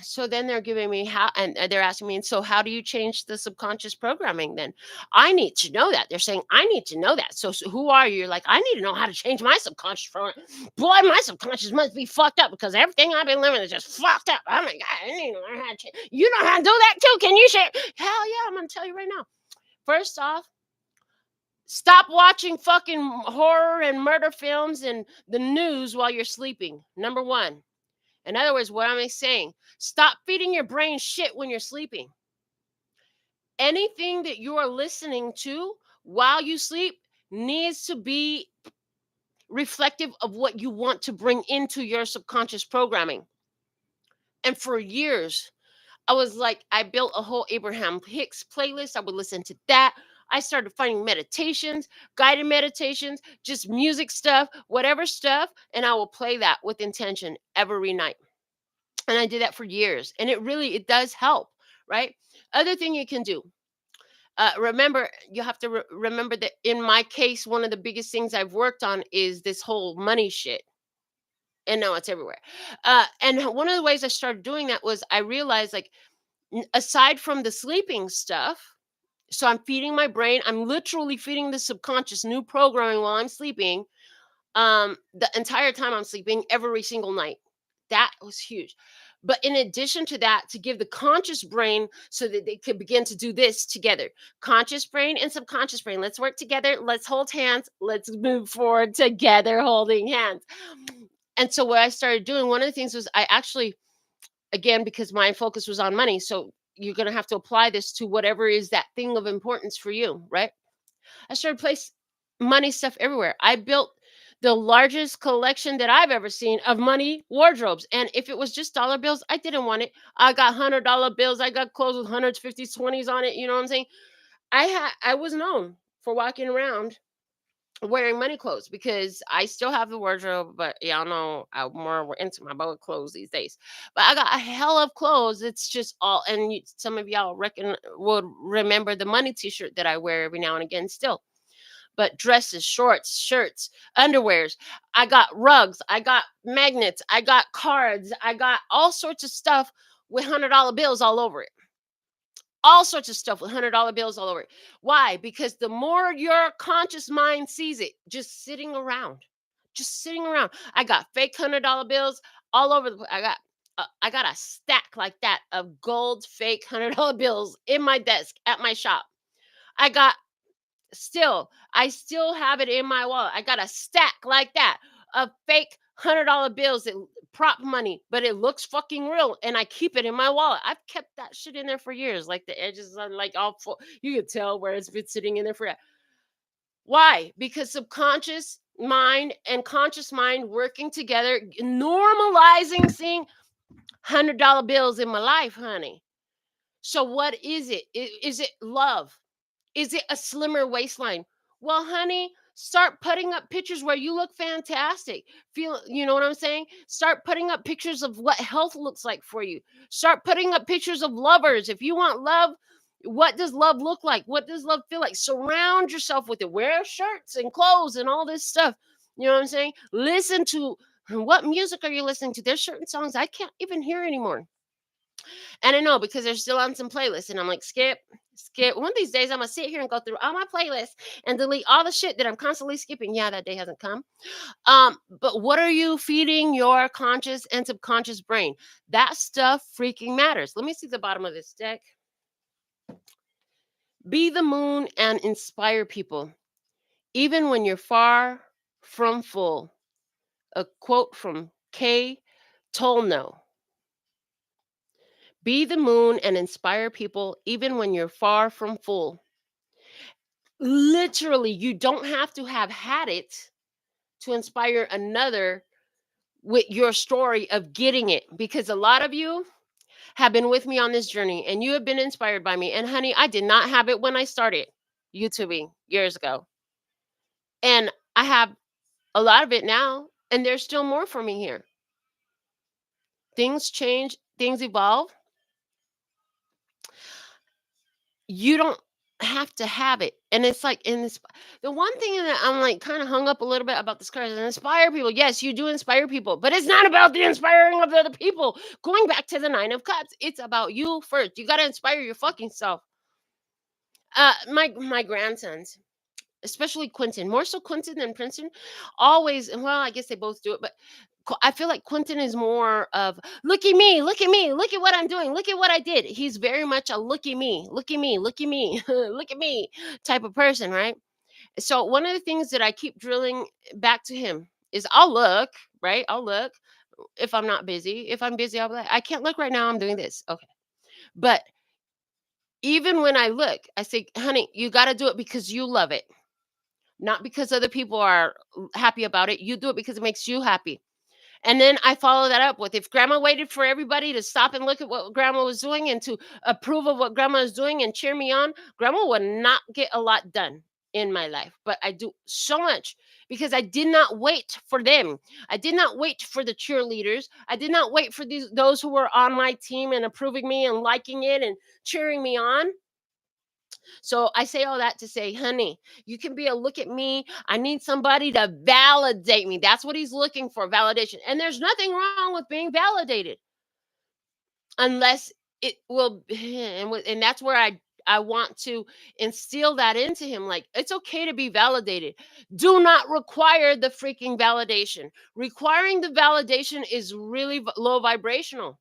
so then they're giving me how, and they're asking me, and so how do you change the subconscious programming then? I need to know that. They're saying, I need to know that. So who are you? You're like, I need to know how to change my subconscious program. Boy, my subconscious must be fucked up because everything I've been living is just fucked up. Oh my God, I need to learn how to change. You know how to do that too? Can you share? Hell yeah, I'm going to tell you right now. First off, stop watching fucking horror and murder films and the news while you're sleeping. Number one. In other words, what am I saying? Stop feeding your brain shit when you're sleeping. Anything that you are listening to while you sleep needs to be reflective of what you want to bring into your subconscious programming. And for years, I built a whole Abraham Hicks playlist. I would listen to that. I started finding meditations, guided meditations, just music stuff, whatever stuff, and I will play that with intention every night. And I did that for years, and it does help, right? Other thing you can do, remember, you have to remember that in my case, one of the biggest things I've worked on is this whole money shit, and now it's everywhere. And one of the ways I started doing that was I realized, like, aside from the sleeping stuff, so I'm feeding my brain, I'm literally feeding the subconscious new programming while I'm sleeping, the entire time I'm sleeping, every single night. That was huge. But in addition to that, to give the conscious brain so that they could begin to do this together. Conscious brain and subconscious brain. Let's work together. Let's hold hands. Let's move forward together, holding hands. And so what I started doing, one of the things was I actually again, because my focus was on money. So you're going to have to apply this to whatever is that thing of importance for you, right? I started place money stuff everywhere. I built the largest collection that I've ever seen of money wardrobes. And if it was just dollar bills, I didn't want it. I got $100 bills. I got clothes with hundreds, 50s, 20s on it. You know what I'm saying? I was known for walking around wearing money clothes because I still have the wardrobe, but y'all know I'm more into my boa clothes these days. But I got a hell of clothes. It's just all, and some of y'all would remember the money T-shirt that I wear every now and again still. But dresses, shorts, shirts, underwears. I got rugs. I got magnets. I got cards. I got all sorts of stuff with $100 bills all over it. All sorts of stuff with $100 bills all over it. Why? Because the more your conscious mind sees it, just sitting around. I got fake $100 bills all over the place. I got a stack like that of gold fake $100 bills in my desk at my shop. I still have it in my wallet. I got a stack like that of fake $100 bills that prop money, but it looks fucking real, and I keep it in my wallet. I've kept that shit in there for years. Like the edges are like all full. You can tell where it's been sitting in there for. Why? Because subconscious mind and conscious mind working together, normalizing seeing $100 bills in my life, honey. So what is it? Is it love? Is it a slimmer waistline? Well, honey, start putting up pictures where you look fantastic. You know what I'm saying? Start putting up pictures of what health looks like for you. Start putting up pictures of lovers. If you want love, what does love look like? What does love feel like? Surround yourself with it. Wear shirts and clothes and all this stuff. You know what I'm saying? Listen to what music are you listening to? There's certain songs I can't even hear anymore. And I know because they're still on some playlists, and I'm like, skip. One of these days, I'm gonna sit here and go through all my playlists and delete all the shit that I'm constantly skipping. Yeah, that day hasn't come. But what are you feeding your conscious and subconscious brain? That stuff freaking matters. Let me see the bottom of this deck. Be the moon and inspire people, even when you're far from full. A quote from Täৰীষ্টᴛ. Be the moon and inspire people even when you're far from full. Literally, you don't have to have had it to inspire another with your story of getting it, because a lot of you have been with me on this journey and you have been inspired by me. And honey, I did not have it when I started YouTubing years ago. And I have a lot of it now, and there's still more for me here. Things change, things evolve. You don't have to have it. And it's like in this, the one thing that I'm like kind of hung up a little bit about this card is inspire people. Yes, you do inspire people, but it's not about the inspiring of the other people. Going back to the 9 of Cups, it's about you first. You got to inspire your fucking self. My grandsons, especially Quentin, more so Quentin than Princeton, always, well, I guess they both do it, but I feel like Quentin is more of look at me, look at me, look at what I'm doing, look at what I did. He's very much a look at me, look at me, look at me, look at me type of person, right? So one of the things that I keep drilling back to him is I'll look, right? I'll look if I'm not busy. If I'm busy, I'll be like, I can't look right now. I'm doing this. Okay. But even when I look, I say, honey, you got to do it because you love it, not because other people are happy about it. You do it because it makes you happy. And then I follow that up with, if grandma waited for everybody to stop and look at what grandma was doing and to approve of what grandma is doing and cheer me on, grandma would not get a lot done in my life. But I do so much because I did not wait for them. I did not wait for the cheerleaders. I did not wait for those who were on my team and approving me and liking it and cheering me on. So I say all that to say, honey, you can be a look at me. I need somebody to validate me. That's what he's looking for, validation. And there's nothing wrong with being validated unless it will. And that's where I want to instill that into him. Like, it's okay to be validated. Do not require the freaking validation. Requiring the validation is really low vibrational,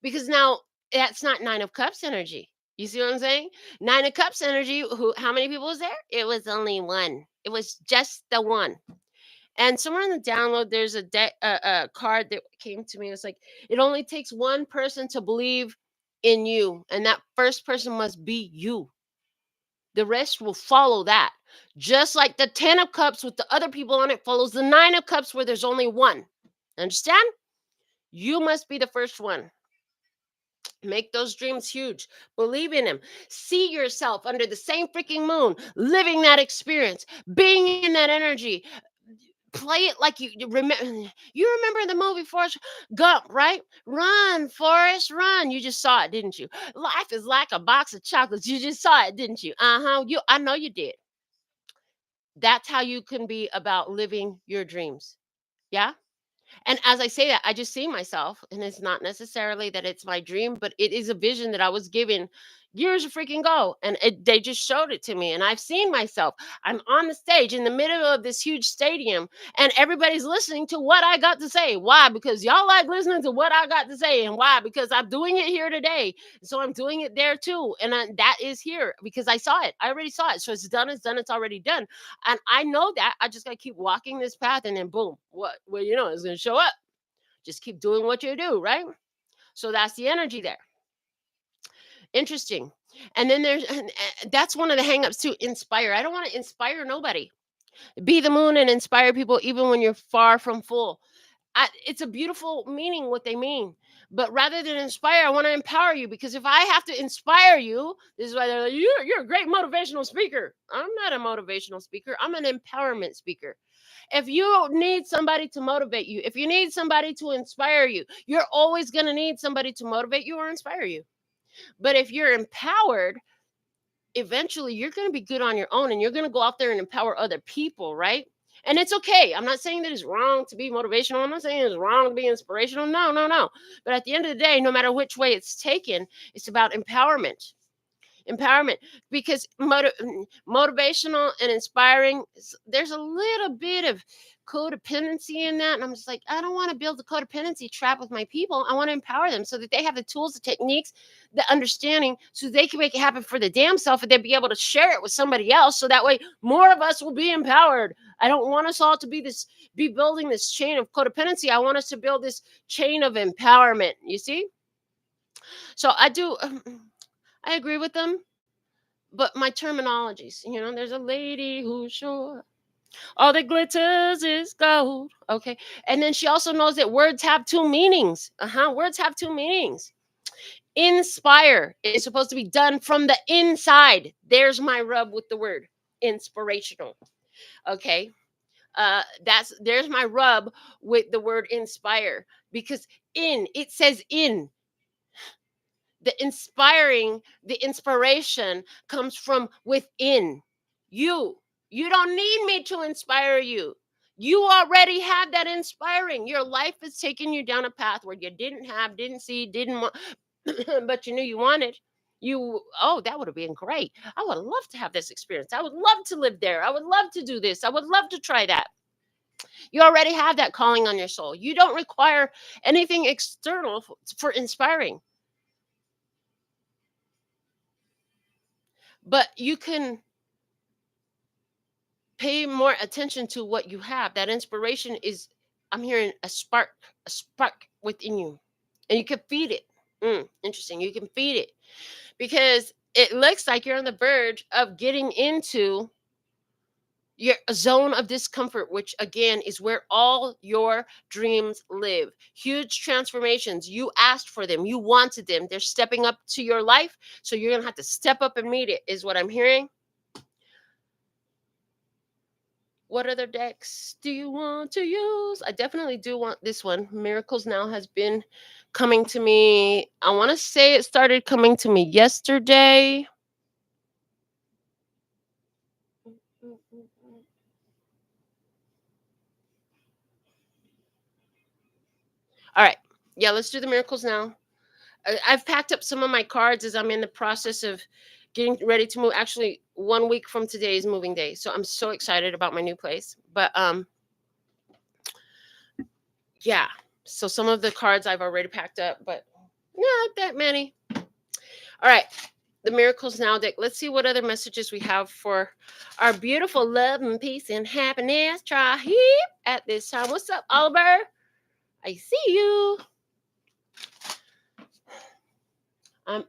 because now that's not 9 of Cups energy. You see what I'm saying? 9 of Cups energy. How many people was there? It was only one. It was just the one. And somewhere in the download, there's a card that came to me. It's like, it only takes one person to believe in you, and that first person must be you. The rest will follow that. Just like the 10 of cups with the other people on it follows the 9 of cups where there's only one. Understand? You must be the first one. Make those dreams huge. Believe in them. See yourself under the same freaking moon, living that experience, being in that energy. Play it like you remember. You remember the movie Forrest Gump, right? Run, Forrest, run. You just saw it, didn't you? Life is like a box of chocolates. You just saw it, didn't you? I know you did. That's how you can be about living your dreams. Yeah. And as I say that, I just see myself, and it's not necessarily that it's my dream, but it is a vision that I was given years freaking ago, and they just showed it to me, and I've seen myself. I'm on the stage in the middle of this huge stadium, and everybody's listening to what I got to say. Why? Because y'all like listening to what I got to say, and why? Because I'm doing it here today, so I'm doing it there too, and that is here because I saw it. I already saw it, so it's done. It's done. It's already done. And I know that I just got to keep walking this path, and then boom, what? Well, it's going to show up. Just keep doing what you do, right? So that's the energy there. Interesting. And then that's one of the hangups too. Inspire. I don't want to inspire nobody. Be the moon and inspire people even when you're far from full. It's a beautiful meaning what they mean. But rather than inspire, I want to empower you, because if I have to inspire you, this is why they're like, you're a great motivational speaker. I'm not a motivational speaker. I'm an empowerment speaker. If you need somebody to motivate you, if you need somebody to inspire you, you're always going to need somebody to motivate you or inspire you. But if you're empowered, eventually you're going to be good on your own, and you're going to go out there and empower other people, right? And it's okay. I'm not saying that it's wrong to be motivational. I'm not saying it's wrong to be inspirational. No, no, no. But at the end of the day, no matter which way it's taken, it's about empowerment. Empowerment, because motivational and inspiring, there's a little bit of codependency in that, and I'm just like, I don't want to build a codependency trap with my people. I want to empower them so that they have the tools, the techniques, the understanding, so they can make it happen for the damn self, and they'll be able to share it with somebody else, so that way more of us will be empowered. I don't want us all to be building this chain of codependency. I want us to build this chain of empowerment, you see. So I agree with them, but my terminologies, there's a lady who's sure all that glitters is gold. Okay. And then she also knows that words have two meanings. Words have two meanings. Inspire is supposed to be done from the inside. There's my rub with the word inspirational. Okay. There's my rub with the word inspire, because it says in. The inspiration comes from within you. You don't need me to inspire you. You already have that inspiring. Your life is taking you down a path where you didn't see, didn't want, but you knew you wanted. That would have been great. I would love to have this experience. I would love to live there. I would love to do this. I would love to try that. You already have that calling on your soul. You don't require anything external for inspiring. But you can pay more attention to what you have. That inspiration is, I'm hearing a spark within you, and you can feed it. Interesting. You can feed it, because it looks like you're on the verge of getting into your zone of discomfort, which again is where all your dreams live. Huge transformations. You asked for them. You wanted them. They're stepping up to your life. So you're going to have to step up and meet it, is what I'm hearing. What other decks do you want to use? I definitely do want this one. Miracles Now has been coming to me. I want to say it started coming to me yesterday. All right. Yeah, let's do the Miracles Now. I've packed up some of my cards as I'm in the process of getting ready to move. Actually, 1 week from today is moving day. So I'm so excited about my new place. But yeah. So some of the cards I've already packed up, but not that many. All right. the Miracles Now deck. Let's see what other messages we have for our beautiful love and peace and happiness tribe at this time. What's up, Oliver? I see you. All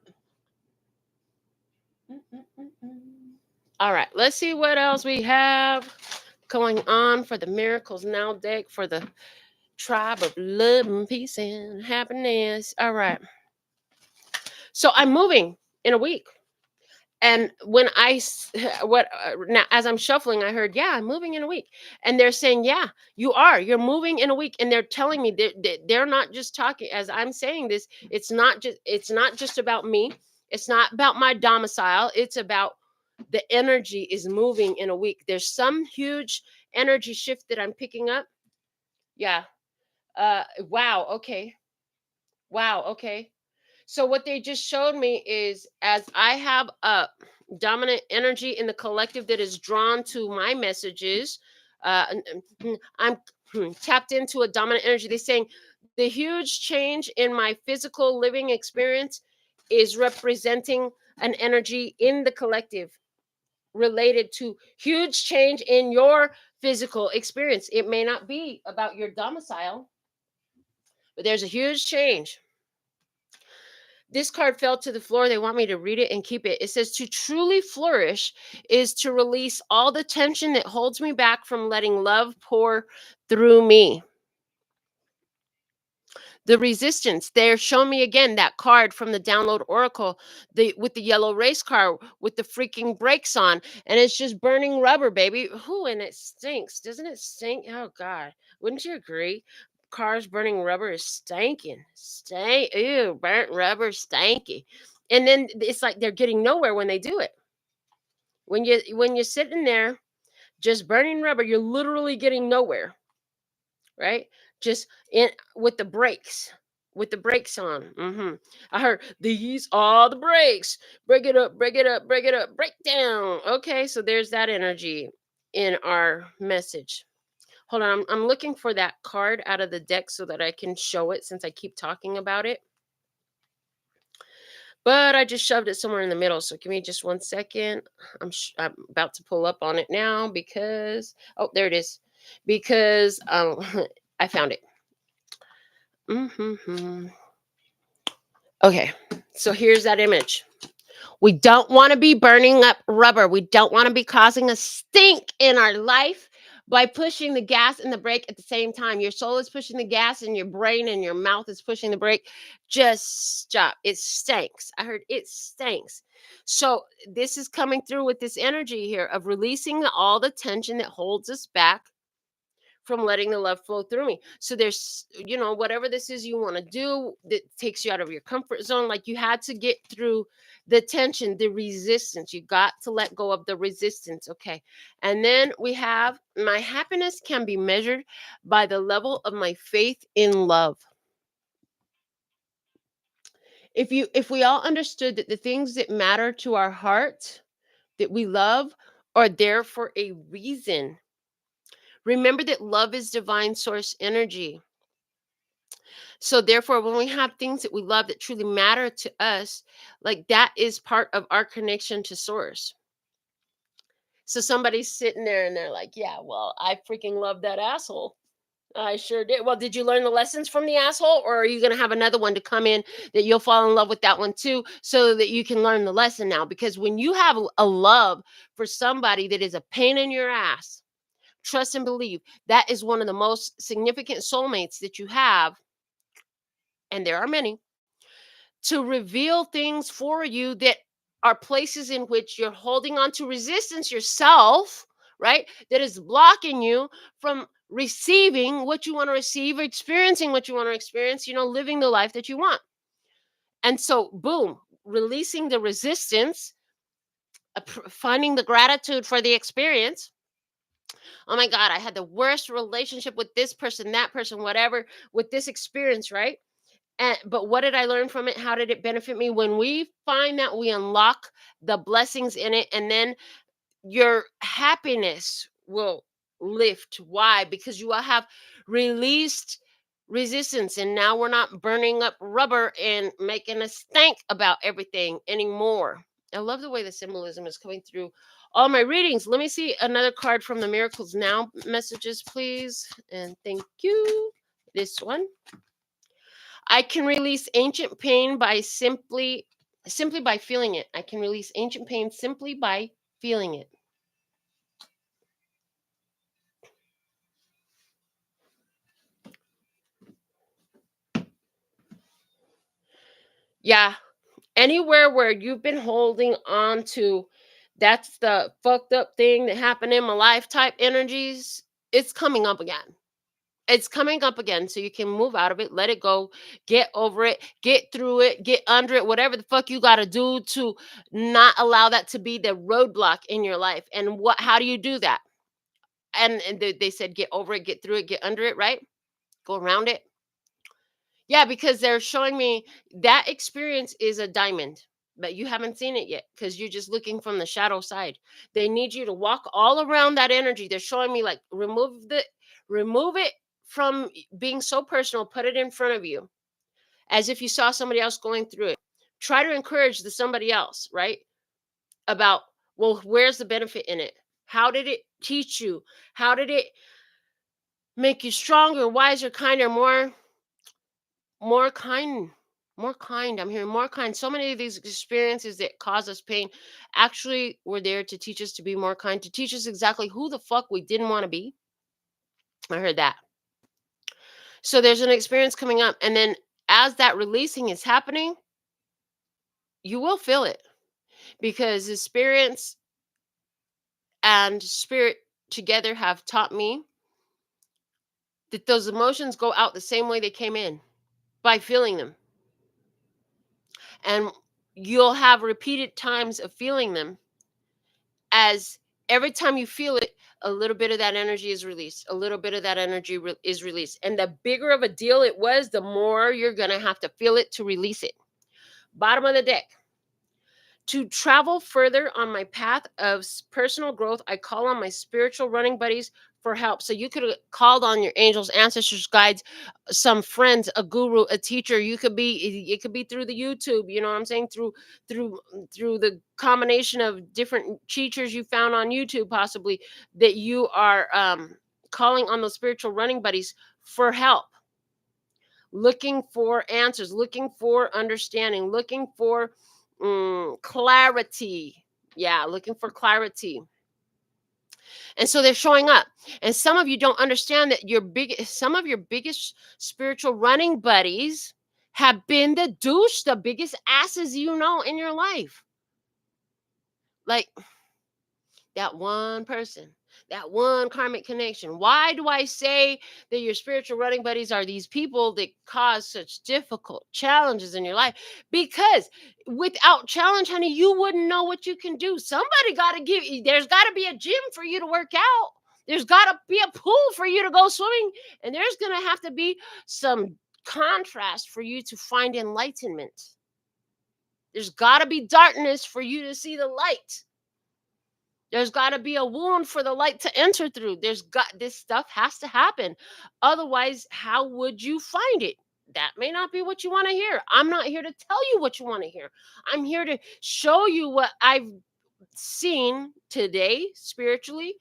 right, let's see what else we have going on for the Miracles Now deck for the tribe of love and peace and happiness. All right. So I'm moving in a week. And when now as I'm shuffling, I heard, yeah, I'm moving in a week. And they're saying, yeah, you're moving in a week. And they're telling me they're not just talking as I'm saying this. It's not just about me. It's not about my domicile. It's about the energy is moving in a week. There's some huge energy shift that I'm picking up. Yeah. Wow. Okay. Wow. Okay. So what they just showed me is as I have a dominant energy in the collective that is drawn to my messages, I'm tapped into a dominant energy. They're saying the huge change in my physical living experience is representing an energy in the collective related to huge change in your physical experience. It may not be about your domicile, but there's a huge change. This card fell to the floor. They want me to read it and keep it. It says, to truly flourish is to release all the tension that holds me back from letting love pour through me. The resistance. They're showing me again that card from the download oracle, with the yellow race car with the freaking brakes on, and it's just burning rubber, baby. Who and it stinks. Doesn't it stink? Oh God. Wouldn't you agree? Cars burning rubber is stinking. Ew, burnt rubber, stanky. And then it's like they're getting nowhere when they do it. When you're sitting there just burning rubber, you're literally getting nowhere. Right? Just in with the brakes. With the brakes on. I heard these are the brakes. Break it up, break it up, break it up, break down. Okay, so there's that energy in our message. Hold on, I'm looking for that card out of the deck so that I can show it since I keep talking about it. But I just shoved it somewhere in the middle, so give me just 1 second. I'm about to pull up on it now because, oh, there it is. Because I found it. Okay, so here's that image. We don't want to be burning up rubber. We don't want to be causing a stink in our life by pushing the gas and the brake at the same time. Your soul is pushing the gas and your brain and your mouth is pushing the brake. Just stop. It stinks. I heard it stinks. So this is coming through with this energy here of releasing all the tension that holds us back from letting the love flow through me. So there's, whatever this is you want to do that takes you out of your comfort zone, like you had to get through the tension, the resistance. You got to let go of the resistance. Okay. And then we have, my happiness can be measured by the level of my faith in love. If we all understood that the things that matter to our heart that we love are there for a reason. Remember that love is divine source energy. So therefore, when we have things that we love that truly matter to us, like that is part of our connection to source. So somebody's sitting there and they're like, yeah, well, I freaking love that asshole. I sure did. Well, did you learn the lessons from the asshole, or are you going to have another one to come in that you'll fall in love with that one too, so that you can learn the lesson now? Because when you have a love for somebody that is a pain in your ass, trust and believe that is one of the most significant soulmates that you have, and there are many, to reveal things for you that are places in which you're holding on to resistance yourself, right? That is blocking you from receiving what you want to receive, experiencing what you want to experience, living the life that you want. And so, boom, releasing the resistance, finding the gratitude for the experience. Oh my God, I had the worst relationship with this person, that person, whatever, with this experience, right? But what did I learn from it? How did it benefit me? When we find that, we unlock the blessings in it, and then your happiness will lift. Why? Because you will have released resistance, and now we're not burning up rubber and making us think about everything anymore. I love the way the symbolism is coming through all my readings. Let me see another card from the Miracles Now messages, please. And thank you. This one. I can release ancient pain by simply by feeling it. I can release ancient pain simply by feeling it. Yeah. Anywhere where you've been holding on to, that's the fucked up thing that happened in my life type energies, it's coming up again. It's coming up again, so you can move out of it, let it go, get over it, get through it, get under it, whatever the fuck you got to do to not allow that to be the roadblock in your life. And how do you do that? And they said get over it, get through it, get under it, right? Go around it. Yeah, because they're showing me that experience is a diamond, but you haven't seen it yet because you're just looking from the shadow side. They need you to walk all around that energy. They're showing me like remove it from being so personal, put it in front of you as if you saw somebody else going through it. Try to encourage the somebody else, right? About, well, where's the benefit in it? How did it teach you? How did it make you stronger, wiser, kinder, more kind, more kind. I'm hearing more kind. So many of these experiences that cause us pain actually were there to teach us to be more kind, to teach us exactly who the fuck we didn't want to be. I heard that. So there's an experience coming up, and then as that releasing is happening, you will feel it, because experience and spirit together have taught me that those emotions go out the same way they came in, by feeling them. And you'll have repeated times of feeling them, as every time you feel it, a little bit of that energy is released, a little bit of that energy is released, and the bigger of a deal it was, the more you're going to have to feel it to release it. Bottom of the deck. To travel further on my path of personal growth, I call on my spiritual running buddies for help. So you could have called on your angels, ancestors, guides, some friends, a guru, a teacher. It could be through the YouTube, you know what I'm saying? Through the combination of different teachers you found on YouTube, possibly, that you are calling on those spiritual running buddies for help. Looking for answers, looking for understanding, looking for clarity. Yeah, looking for clarity. And so they're showing up. And some of you don't understand that some of your biggest spiritual running buddies have been the biggest asses you know in your life. Like that one person, that one karmic connection. Why do I say that your spiritual running buddies are these people that cause such difficult challenges in your life? Because without challenge, honey, you wouldn't know what you can do. Somebody got to give you, there's got to be a gym for you to work out. There's got to be a pool for you to go swimming. And there's going to have to be some contrast for you to find enlightenment. There's got to be darkness for you to see the light. There's got to be a wound for the light to enter through. This stuff has to happen. Otherwise, how would you find it? That may not be what you want to hear. I'm not here to tell you what you want to hear. I'm here to show you what I've seen today spiritually.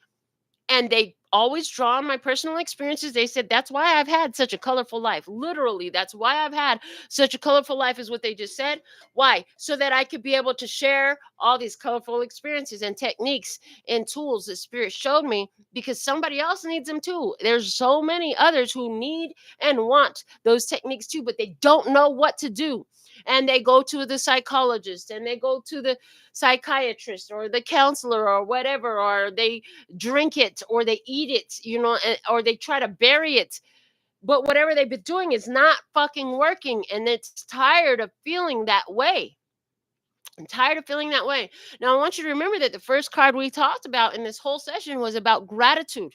And they always draw on my personal experiences. They said, that's why I've had such a colorful life. Literally, that's why I've had such a colorful life, is what they just said. Why? So that I could be able to share all these colorful experiences and techniques and tools that Spirit showed me, because somebody else needs them too. There's so many others who need and want those techniques too, but they don't know what to do. And they go to the psychologist, and they go to the psychiatrist or the counselor or whatever, or they drink it or they eat it, or they try to bury it. But whatever they've been doing is not fucking working, and it's tired of feeling that way. I'm tired of feeling that way. Now, I want you to remember that the first card we talked about in this whole session was about gratitude.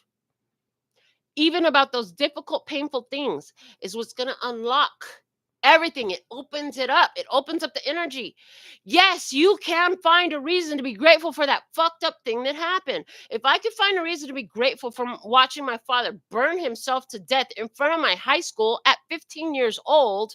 Even about those difficult, painful things is what's going to unlock everything. It opens it up. It opens up the energy. Yes, you can find a reason to be grateful for that fucked up thing that happened. If I could find a reason to be grateful for watching my father burn himself to death in front of my high school at 15 years old,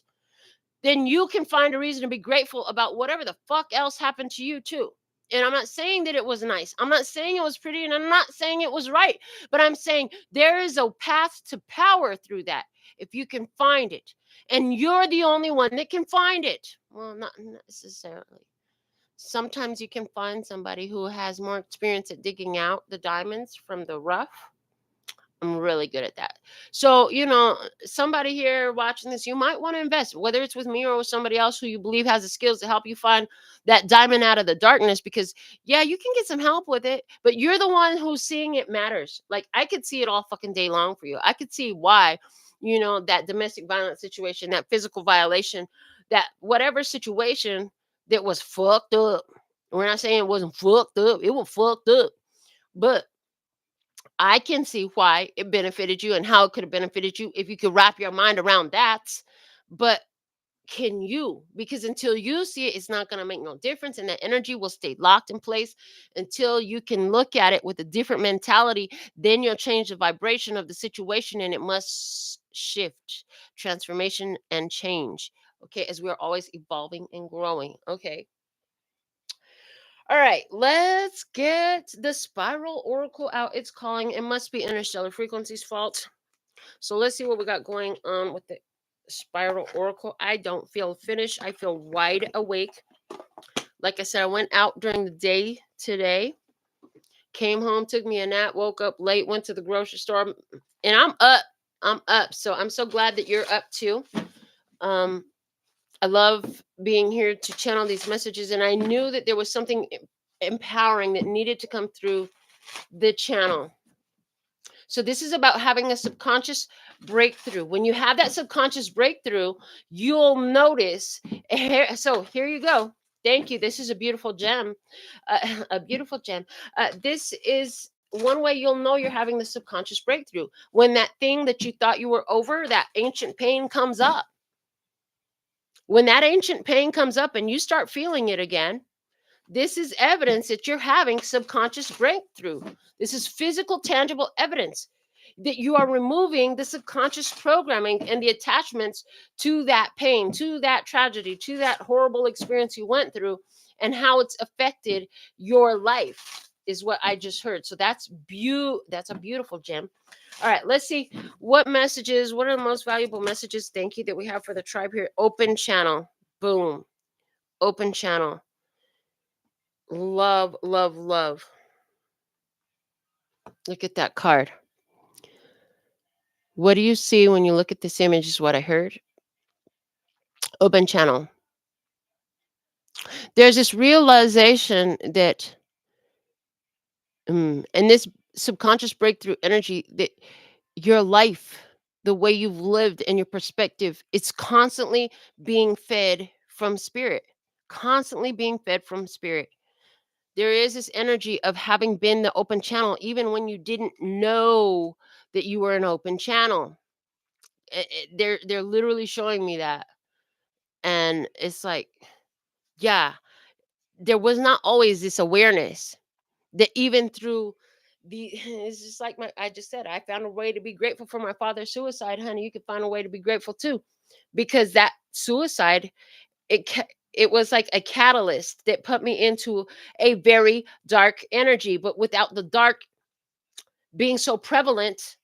then you can find a reason to be grateful about whatever the fuck else happened to you too. And I'm not saying that it was nice. I'm not saying it was pretty, and I'm not saying it was right. But I'm saying there is a path to power through that if you can find it. And you're the only one that can find it. Well, not necessarily. Sometimes you can find somebody who has more experience at digging out the diamonds from the rough. I'm really good at that. So, somebody here watching this, you might want to invest, whether it's with me or with somebody else who you believe has the skills to help you find that diamond out of the darkness. Because, yeah, you can get some help with it, but you're the one who's seeing it matters. Like, I could see it all fucking day long for you. I could see why, that domestic violence situation, that physical violation, that whatever situation that was fucked up. We're not saying it wasn't fucked up. It was fucked up. But I can see why it benefited you and how it could have benefited you if you could wrap your mind around that. But can you? Because until you see it, it's not going to make no difference. And that energy will stay locked in place until you can look at it with a different mentality. Then you'll change the vibration of the situation, and it must shift, transformation, and change. Okay. As we're always evolving and growing. Okay. All right, let's get the spiral oracle out. It's calling. It must be interstellar frequency's fault. So let's see what we got going on with the spiral oracle. I don't feel finished. I feel wide awake. Like I said, I went out during the day today, came home, took me a nap, woke up late, went to the grocery store, and I'm up. I'm up. So I'm so glad that you're up too. I love being here to channel these messages, and I knew that there was something empowering that needed to come through the channel. So this is about having a subconscious breakthrough. When you have that subconscious breakthrough, you'll notice. So here you go. Thank you. This is a beautiful gem. A beautiful gem. This is one way you'll know you're having the subconscious breakthrough. When that thing that you thought you were over, that ancient pain comes up. When that ancient pain comes up and you start feeling it again, this is evidence that you're having subconscious breakthrough. This is physical, tangible evidence that you are removing the subconscious programming and the attachments to that pain, to that tragedy, to that horrible experience you went through, and how it's affected your life is what I just heard. So that's a beautiful gem. All right, let's see what messages, what are the most valuable messages, thank you, that we have for the tribe here. Open channel. Boom. Open channel. Love, love, love. Look at that card. What do you see when you look at this image is what I heard. Open channel. There's this realization that, and this subconscious breakthrough energy, that your life, the way you've lived and your perspective, it's constantly being fed from spirit. Constantly being fed from spirit. There is this energy of having been the open channel, even when you didn't know that you were an open channel. They're literally showing me that, and it's like, yeah, there was not always this awareness that even through the it's just like I just said, I found a way to be grateful for my father's suicide, honey. You can find a way to be grateful too, because that suicide, it was like a catalyst that put me into a very dark energy. But without the dark being so prevalent,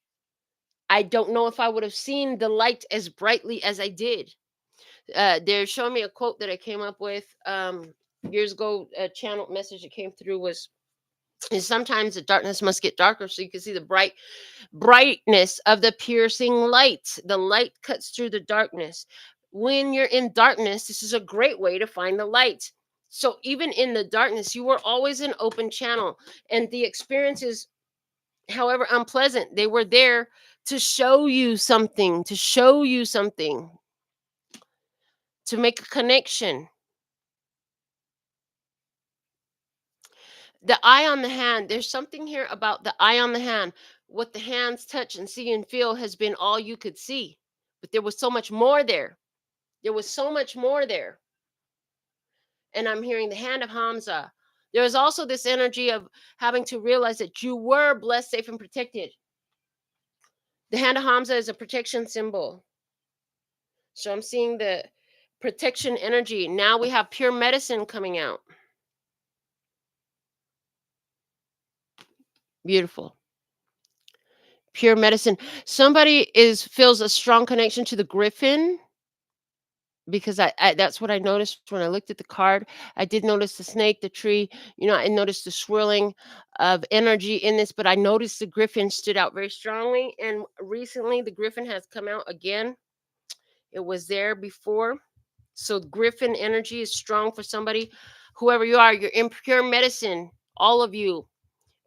I don't know if I would have seen the light as brightly as I did. They're showing me a quote that I came up with years ago. A channel message that came through was, and sometimes the darkness must get darker so you can see the brightness of the piercing light. The light cuts through the darkness. When you're in darkness, this is a great way to find the light. So even in the darkness, you were always an open channel, and the experiences, however unpleasant, they were there to show you something, to make a connection. The eye on the hand, there's something here about the eye on the hand. What the hands touch and see and feel has been all you could see. But there was so much more there. There was so much more there. And I'm hearing the hand of Hamza. There was also this energy of having to realize that you were blessed, safe, and protected. The hand of Hamza is a protection symbol. So I'm seeing the protection energy. Now we have pure medicine coming out. Beautiful. Pure medicine. Somebody feels a strong connection to the griffin, because I that's what I noticed when I looked at the card. I did notice the snake, the tree, I noticed the swirling of energy in this, but I noticed the griffin stood out very strongly. And recently the griffin has come out again. It was there before. So griffin energy is strong for somebody. Whoever you are, you're in pure medicine. All of you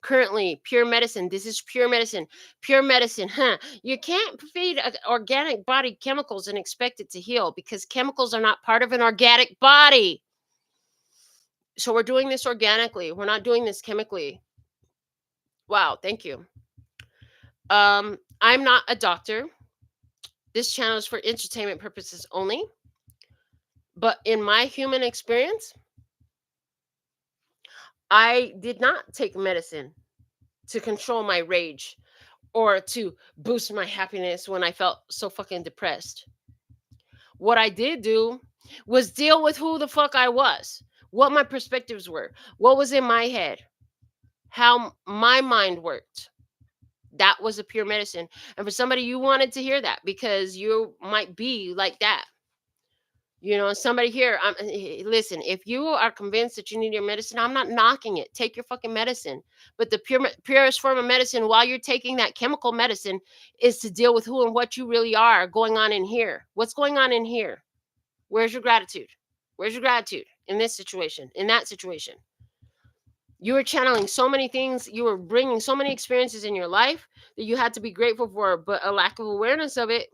currently pure medicine. This is pure medicine. Pure medicine, huh? You can't feed organic body chemicals and expect it to heal, because chemicals are not part of an organic body. So we're doing this organically. We're not doing this chemically. Wow, thank you. I'm not a doctor. This channel is for entertainment purposes only. But in my human experience, I did not take medicine to control my rage or to boost my happiness when I felt so fucking depressed. What I did do was deal with who the fuck I was, what my perspectives were, what was in my head, how my mind worked. That was a pure medicine. And for somebody, you wanted to hear that because you might be like that. Somebody here, listen, if you are convinced that you need your medicine, I'm not knocking it. Take your fucking medicine. But the purest form of medicine while you're taking that chemical medicine is to deal with who and what you really are going on in here. What's going on in here? Where's your gratitude? Where's your gratitude in this situation, in that situation? You were channeling so many things. You were bringing so many experiences in your life that you had to be grateful for, but a lack of awareness of it,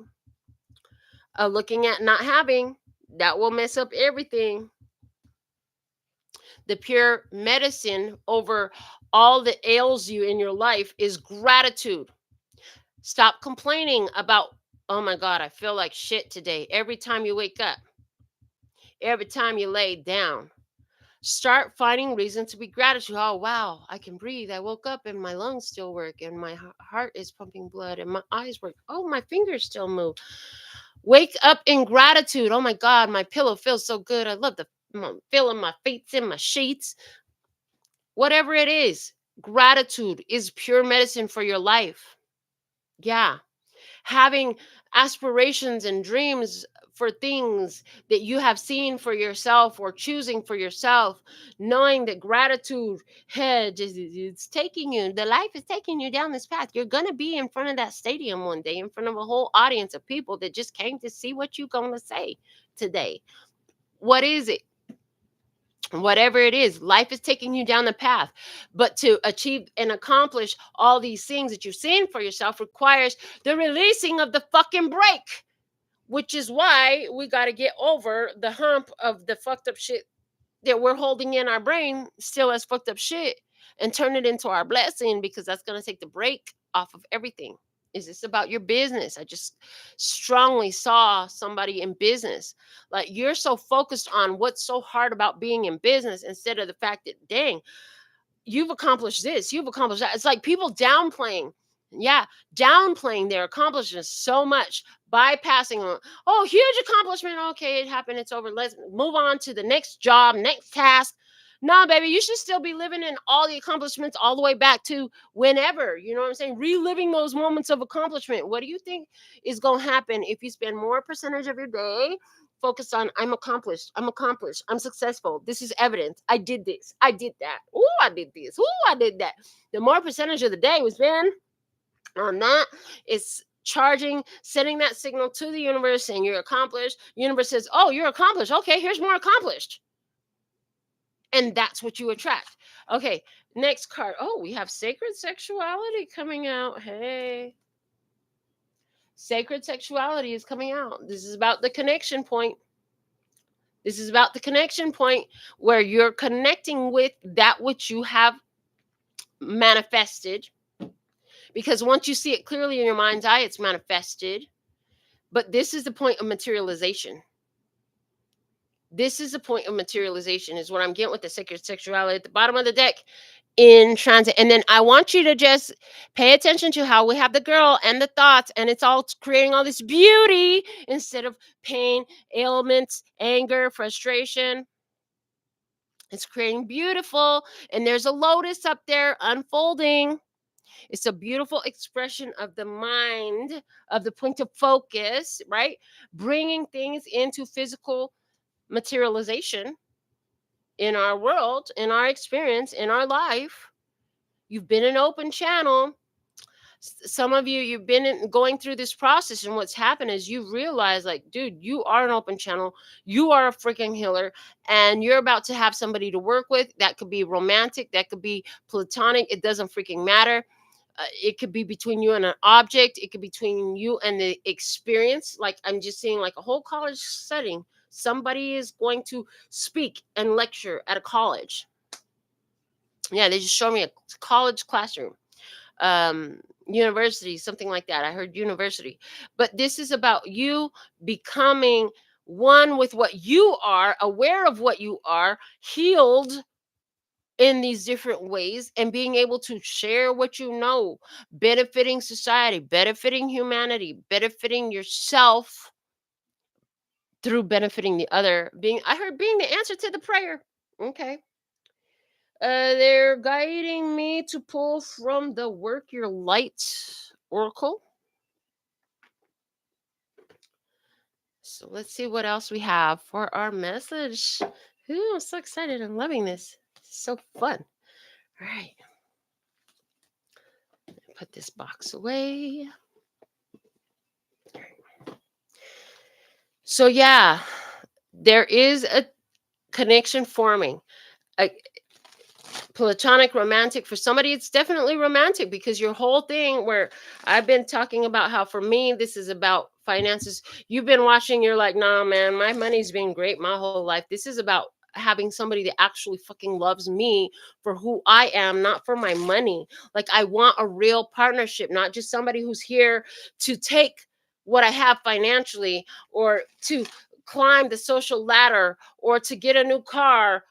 looking at not having, that will mess up everything. The pure medicine over all that ails you in your life is gratitude. Stop complaining about, oh my God, I feel like shit today. Every time you wake up, every time you lay down, start finding reason to be gratitude. Oh, wow, I can breathe. I woke up and my lungs still work and my heart is pumping blood and my eyes work. Oh, my fingers still move. Wake up in gratitude. Oh my God, my pillow feels so good. I love the feeling my feet in my sheets. Whatever it is, gratitude is pure medicine for your life. Yeah. Having aspirations and dreams for things that you have seen for yourself or choosing for yourself, knowing that gratitude it's taking you, the life is taking you down this path. You're going to be in front of that stadium one day, in front of a whole audience of people that just came to see what you're going to say today. What is it? Whatever it is, life is taking you down the path. But to achieve and accomplish all these things that you've seen for yourself requires the releasing of the fucking brake, which is why we got to get over the hump of the fucked up shit that we're holding in our brain still as fucked up shit and turn it into our blessing, because that's going to take the brake off of everything. Is this about your business? I just strongly saw somebody in business. Like, you're so focused on what's so hard about being in business instead of the fact that, dang, you've accomplished this, you've accomplished that. It's like people downplaying. Yeah, downplaying their accomplishments so much, bypassing them. Oh, huge accomplishment. Okay, it happened. It's over. Let's move on to the next job, next task. Nah, baby, you should still be living in all the accomplishments all the way back to whenever. You know what I'm saying? Reliving those moments of accomplishment. What do you think is going to happen if you spend more percentage of your day focused on, I'm accomplished, I'm successful, this is evidence, I did this, I did that, oh, I did this, oh, I did that. The more percentage of the day we spend on that, it's charging, sending that signal to the universe saying you're accomplished. Universe says, oh, you're accomplished. Okay, here's more accomplished. And that's what you attract. Okay, next card. Oh, we have sacred sexuality coming out. Hey. Sacred sexuality is coming out. This is about the connection point. This is about the connection point where you're connecting with that which you have manifested. Because once you see it clearly in your mind's eye, it's manifested. But this is the point of materialization. This is the point of materialization, is what I'm getting with the sacred sexuality at the bottom of the deck. in transit. And then I want you to just pay attention to how we have the girl and the thoughts, and it's all creating all this beauty instead of pain, ailments, anger, frustration. It's creating beautiful, and there's a lotus up there unfolding. It's a beautiful expression of the mind, of the point of focus, right? Bringing things into physical materialization in our world, in our experience, in our life. You've been an open channel. Some of you, you've been going through this process, and what's happened is you realize, like, dude, you are an open channel. You are a freaking healer, and you're about to have somebody to work with. That could be romantic, that could be platonic. It doesn't freaking matter. It could be between you and an object. It could be between you and the experience. Like, I'm just seeing like a whole college setting. Somebody is going to speak and lecture at a college. Yeah, they just showed me a college classroom, university, something like that. I heard university. But this is about you becoming one with what you are, aware of what you are, healed in these different ways, and being able to share what you know, benefiting society, benefiting humanity, benefiting yourself through benefiting the other. Being, I heard, being the answer to the prayer. Okay. They're guiding me to pull from the Work Your Light Oracle. So let's see what else we have for our message. Ooh, I'm so excited. I'm loving this. It's so fun. All right. Put this box away. So yeah, there is a connection forming. A platonic, romantic. For somebody, it's definitely romantic, because your whole thing, where I've been talking about how for me this is about finances. You've been watching, you're like, nah man, my money's been great my whole life. This is about having somebody that actually fucking loves me for who I am, not for my money. Like, I want a real partnership, not just somebody who's here to take what I have financially, or to climb the social ladder, or to get a new car,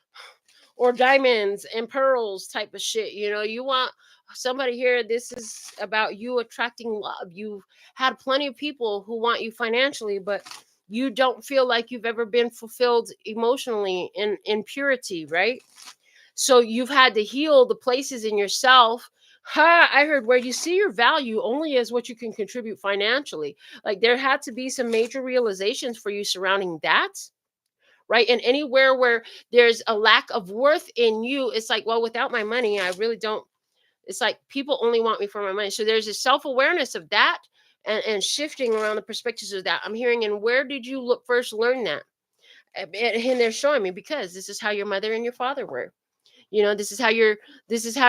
or diamonds and pearls type of shit. You know, you want somebody here. This is about you attracting love. You've had plenty of people who want you financially, but you don't feel like you've ever been fulfilled emotionally in purity, right? So you've had to heal the places in yourself. Ha, I heard, where you see your value only as what you can contribute financially. Like, there had to be some major realizations for you surrounding that, right? And anywhere where there's a lack of worth in you, it's like, well, without my money, I really don't. It's like people only want me for my money. So there's a self-awareness of that, and shifting around the perspectives of that. I'm hearing, and where did you look first learn that? And they're showing me, because this is how your mother and your father were. You know, this is how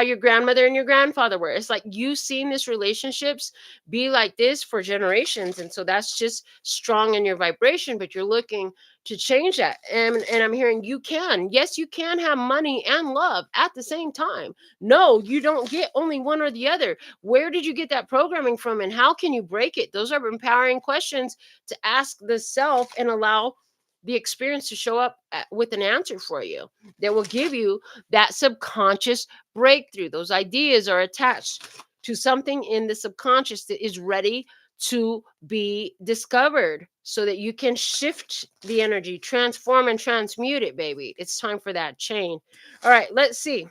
your grandmother and your grandfather were. It's like you've seen this relationships be like this for generations, and so that's just strong in your vibration. But you're looking to change that, and I'm hearing, you can, yes, you can have money and love at the same time. No, you don't get only one or the other. Where did you get that programming from, and how can you break it? Those are empowering questions to ask the self, and allow the experience to show up with an answer for you that will give you that subconscious breakthrough. Those ideas are attached to something in the subconscious that is ready to be discovered, so that you can shift the energy, transform and transmute it, baby. It's time for that change. All right, let's see.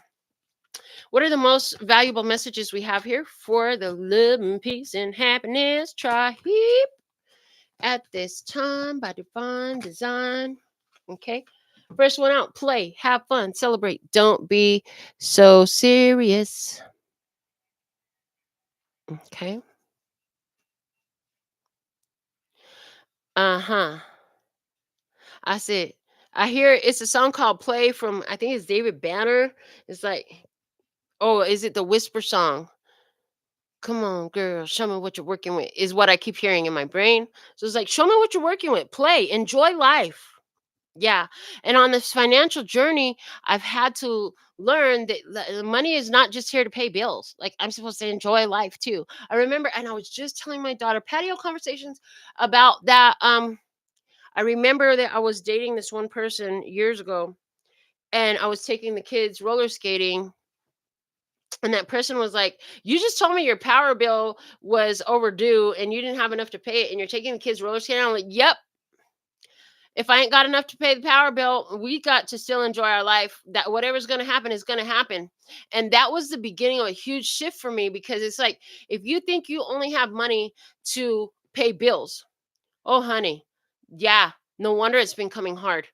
What are the most valuable messages we have here for the love and peace and happiness tribe at this time by divine design? Okay. First one out, play, have fun, celebrate. Don't be so serious. Okay. Uh-huh. I said, I hear it's a song called Play from, I think it's David Banner. It's like, oh, is it the Whisper song? Come on, girl, show me what you're working with, is what I keep hearing in my brain. So it's like, show me what you're working with, play, enjoy life. Yeah. And on this financial journey, I've had to learn that money is not just here to pay bills. Like, I'm supposed to enjoy life too. I remember, and I was just telling my daughter, patio conversations about that. I remember that I was dating this one person years ago, and I was taking the kids roller skating, And that person was like, you just told me your power bill was overdue and you didn't have enough to pay it, and you're taking the kids roller skating. I'm like, yep. If I ain't got enough to pay the power bill, we got to still enjoy our life. That whatever's going to happen is going to happen. And that was the beginning of a huge shift for me, because it's like, if you think you only have money to pay bills, oh, honey, yeah, no wonder it's been coming hard.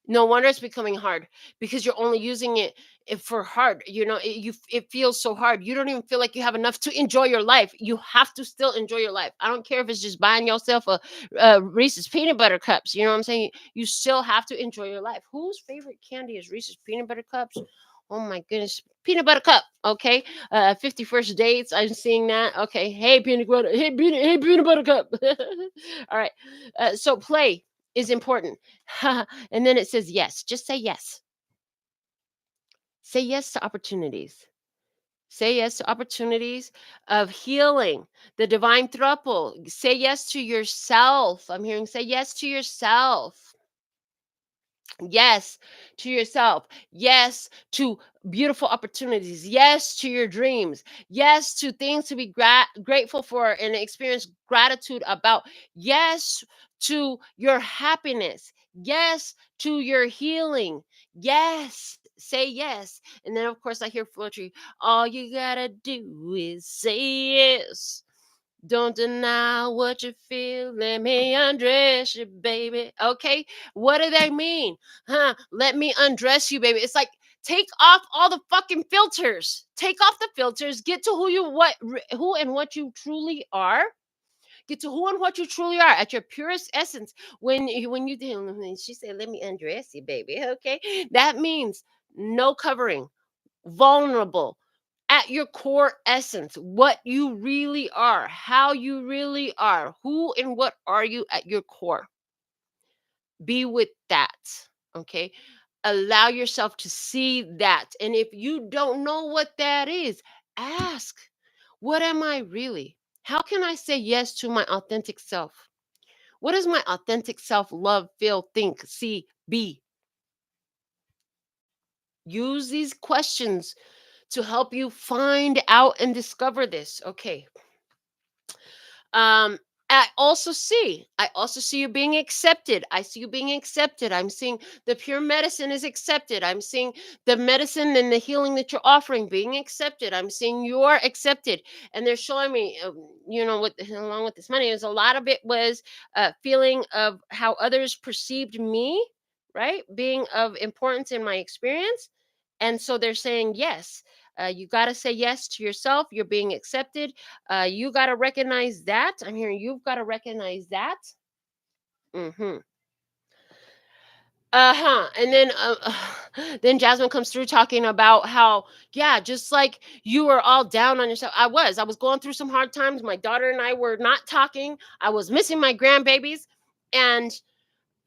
No wonder it's becoming hard, because you're only using it for hard. It feels so hard. You don't even feel like you have enough to enjoy your life. You have to still enjoy your life. I don't care if it's just buying yourself a Reese's peanut butter cups. You know what I'm saying? You still have to enjoy your life. Whose favorite candy is Reese's peanut butter cups? Oh my goodness, peanut butter cup. Okay, 51st dates. I'm seeing that. Okay, hey peanut butter, hey peanut butter cup. All right. So play is important. And then it says yes. Just say yes. Say yes to opportunities. Say yes to opportunities of healing, the divine thruple. Say yes to yourself. I'm hearing say yes to yourself. Yes to yourself. Yes to beautiful opportunities. Yes to your dreams. Yes to things to be grateful for and experience gratitude about. Yes to your happiness. Yes to your healing. Yes. Say yes. And then, of course, I hear poetry. All you gotta do is say yes. Don't deny what you feel. Let me undress you, baby. Okay. What do they mean? Let me undress you, baby. It's like, take off all the fucking filters. Take off the filters. Get to who and what you truly are. Get to who and what you truly are at your purest essence. When she said, let me undress you, baby. Okay. That means no covering, vulnerable, at your core essence, what you really are, how you really are, who and what are you at your core. Be with that. Okay. Allow yourself to see that. And if you don't know what that is, ask, what am I really? How can I say yes to my authentic self? What does my authentic self love, feel, think, see, be? Use these questions to help you find out and discover this. Okay. Um, I also see you being accepted. I see you being accepted. I'm seeing the pure medicine is accepted. I'm seeing the medicine and the healing that you're offering being accepted. I'm seeing you're accepted. And they're showing me, along with this money, is a lot of it was feeling of how others perceived me, right? Being of importance in my experience. And so they're saying, yes, you got to say yes to yourself. You're being accepted. You got to recognize that. I'm hearing you've got to recognize that. Mm-hmm. And then then Jasmine comes through talking about how, yeah, just like you were all down on yourself. I was going through some hard times. My daughter and I were not talking. I was missing my grandbabies, and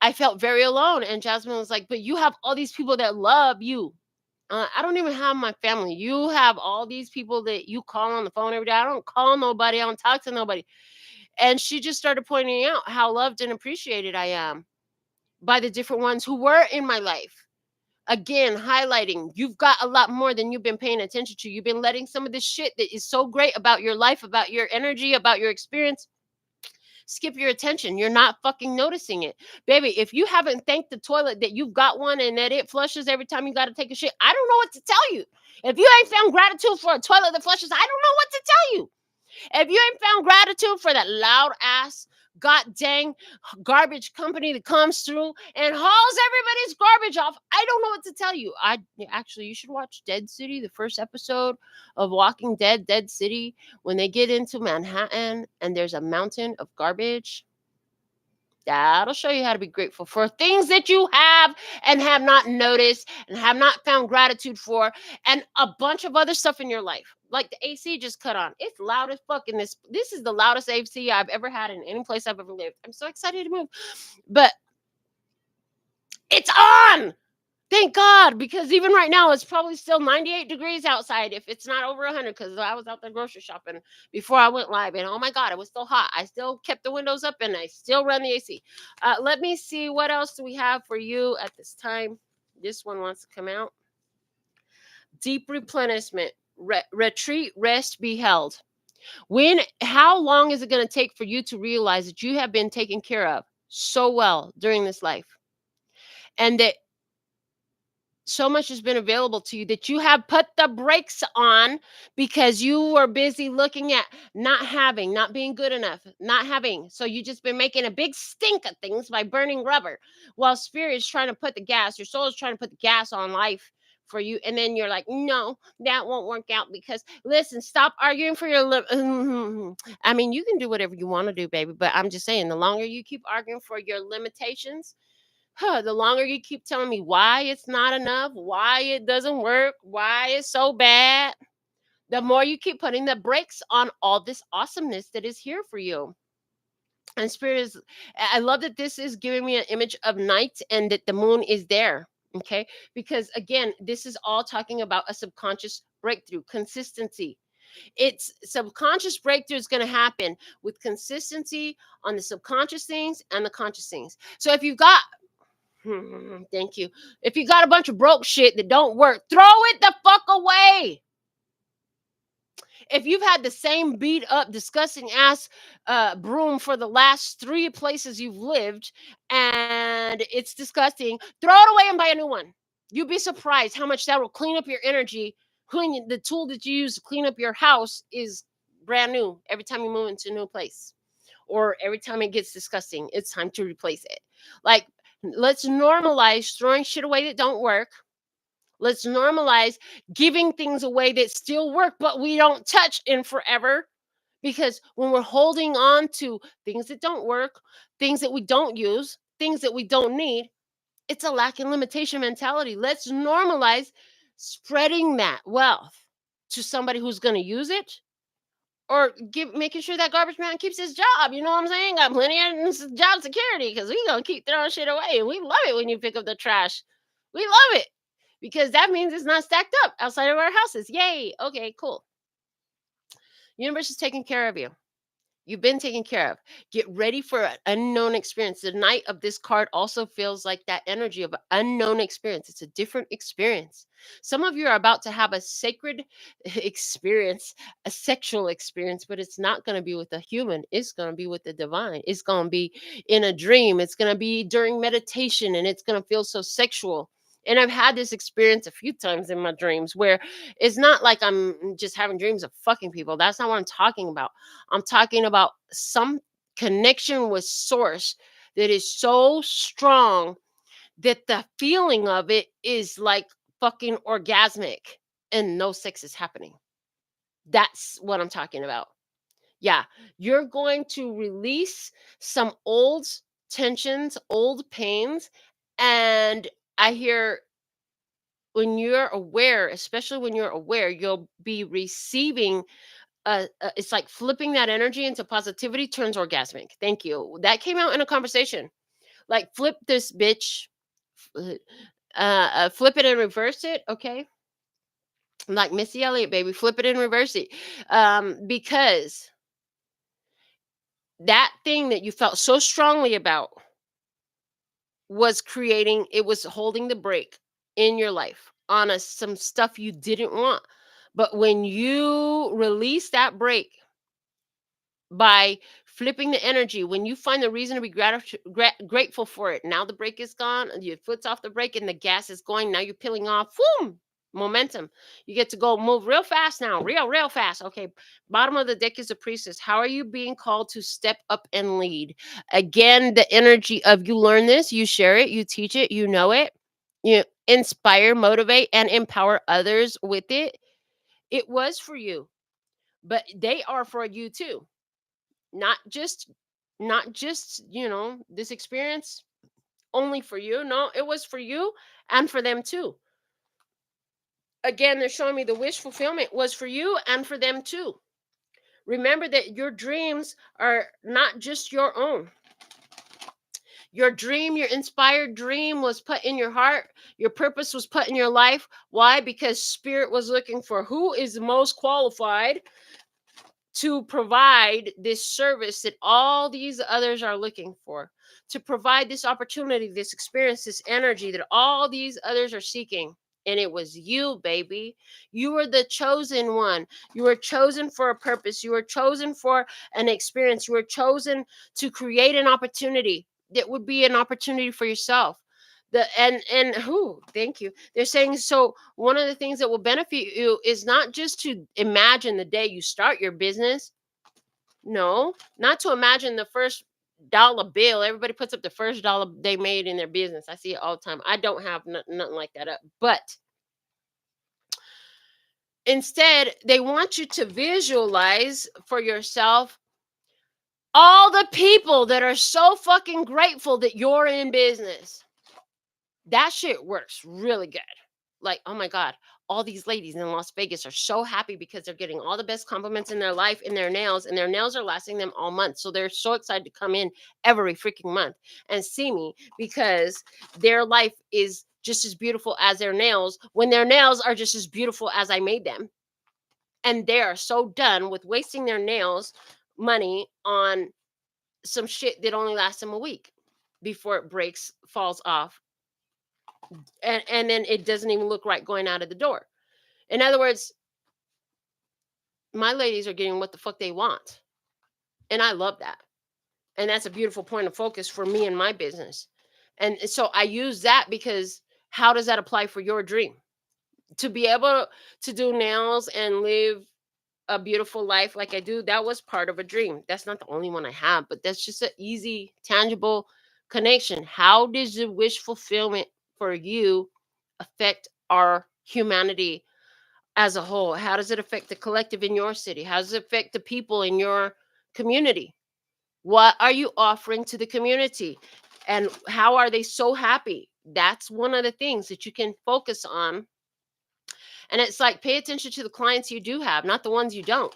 I felt very alone. And Jasmine was like, but you have all these people that love you. I don't even have my family. You have all these people that you call on the phone every day. I don't call nobody. I don't talk to nobody. And she just started pointing out how loved and appreciated I am by the different ones who were in my life. Again, highlighting you've got a lot more than you've been paying attention to. You've been letting some of this shit that is so great about your life, about your energy, about your experience, skip your attention. You're not fucking noticing it. Baby, if you haven't thanked the toilet that you've got one and that it flushes every time you got to take a shit, I don't know what to tell you. If you ain't found gratitude for a toilet that flushes, I don't know what to tell you. If you ain't found gratitude for that loud ass, god dang garbage company that comes through and hauls everybody's garbage off, I don't know what to tell you. You should watch Dead City, the first episode of Walking Dead, Dead City, when they get into Manhattan and there's a mountain of garbage. That'll show you how to be grateful for things that you have and have not noticed and have not found gratitude for, and a bunch of other stuff in your life. Like the AC just cut on. It's loud as fuck in this. This is the loudest AC I've ever had in any place I've ever lived. I'm so excited to move. But it's on. Thank God, because even right now it's probably still 98 degrees outside if it's not over 100, because I was out there grocery shopping before I went live, and oh my God, it was still hot. I still kept the windows up and I still run the AC. Let me see, what else do we have for you at this time? This one wants to come out. Deep replenishment. retreat, rest, be held. How long is it going to take for you to realize that you have been taken care of so well during this life, and that so much has been available to you that you have put the brakes on because you were busy looking at not having, not being good enough, not having. So you just been making a big stink of things by burning rubber, while spirit is trying to put the gas, your soul is trying to put the gas on life for you. And then you're like, no, that won't work out because, listen, stop arguing for your I mean, you can do whatever you want to do, baby, but I'm just saying, the longer you keep arguing for your limitations, the longer you keep telling me why it's not enough, why it doesn't work, why it's so bad, the more you keep putting the brakes on all this awesomeness that is here for you. And spirit is, I love that this is giving me an image of night and that the moon is there. Okay. Because again, this is all talking about a subconscious breakthrough, consistency. It's subconscious breakthrough is going to happen with consistency on the subconscious things and the conscious things. So if you've got, thank you. If you got a bunch of broke shit that don't work, throw it the fuck away. If you've had the same beat up, disgusting ass broom for the last 3 places you've lived and it's disgusting, throw it away and buy a new one. You'd be surprised how much that will clean up your energy. The tool that you use to clean up your house is brand new every time you move into a new place. Or every time it gets disgusting, it's time to replace it. Like, let's normalize throwing shit away that don't work. Let's normalize giving things away that still work, but we don't touch in forever. Because when we're holding on to things that don't work, things that we don't use, things that we don't need, it's a lack and limitation mentality. Let's normalize spreading that wealth to somebody who's going to use it, or making sure that garbage man keeps his job. You know what I'm saying? Got plenty of job security, because we gonna keep throwing shit away, and we love it when you pick up the trash. We love it because that means it's not stacked up outside of our houses. Yay! Okay, cool. Universe is taking care of you. You've been taken care of. Get ready for an unknown experience. The Knight of this card also feels like that energy of an unknown experience. It's a different experience. Some of you are about to have a sacred experience, a sexual experience, but it's not going to be with a human. It's going to be with the divine. It's going to be in a dream. It's going to be during meditation, and it's going to feel so sexual. And I've had this experience a few times in my dreams where it's not like I'm just having dreams of fucking people. That's not what I'm talking about. I'm talking about some connection with source that is so strong that the feeling of it is like fucking orgasmic and no sex is happening. That's what I'm talking about. Yeah, you're going to release some old tensions, old pains, and I hear when you're aware, especially when you're aware, you'll be receiving it's like flipping that energy into positivity turns orgasmic. Thank you. That came out in a conversation. Like, flip this bitch, flip it and reverse it. Okay. Like Missy Elliott, baby, flip it and reverse it. Because that thing that you felt so strongly about was holding the brake in your life on some stuff you didn't want. But when you release that brake by flipping the energy, when you find the reason to be grateful for it, now the brake is gone, and your foot's off the brake and the gas is going, now you're peeling off, boom, momentum. You get to go move real fast now, real fast. Okay, bottom of the deck is a priestess. How are you being called to step up and lead? Again, the energy of you learn this, you share it, you teach it, you know it, you inspire, motivate, and empower others with it. It was for you, but they are for you too. Not just this experience only for you. No, it was for you and for them too. Again, they're showing me the wish fulfillment was for you and for them too. Remember that your dreams are not just your own. Your dream, your inspired dream, was put in your heart. Your purpose was put in your life. Why? Because spirit was looking for who is most qualified to provide this service that all these others are looking for, to provide this opportunity, this experience, this energy that all these others are seeking. And it was you, baby. You were the chosen one. You were chosen for a purpose. You were chosen for an experience. You were chosen to create an opportunity that would be an opportunity for yourself. Thank you. They're saying, so one of the things that will benefit you is not just to imagine the day you start your business. No, not to imagine the first dollar bill. Everybody puts up the first dollar they made in their business. I see it all the time. I don't have nothing like that up, but instead, they want you to visualize for yourself all the people that are so fucking grateful that you're in business. That shit works really good. Like, oh my God, all these ladies in Las Vegas are so happy because they're getting all the best compliments in their life in their nails, and their nails are lasting them all month. So they're so excited to come in every freaking month and see me because their life is just as beautiful as their nails when their nails are just as beautiful as I made them. And they are so done with wasting their nails money on some shit that only lasts them a week before it breaks, falls off, and then it doesn't even look right going out of the door. In other words, my ladies are getting what the fuck they want. And I love that. And that's a beautiful point of focus for me and my business. And so I use that because how does that apply for your dream? To be able to do nails and live a beautiful life like I do, that was part of a dream. That's not the only one I have, but that's just an easy, tangible connection. How does the wish fulfillment for you affect our humanity as a whole? How does it affect the collective in your city? How does it affect the people in your community? What are you offering to the community? And how are they so happy? That's one of the things that you can focus on. And it's like, pay attention to the clients you do have, not the ones you don't.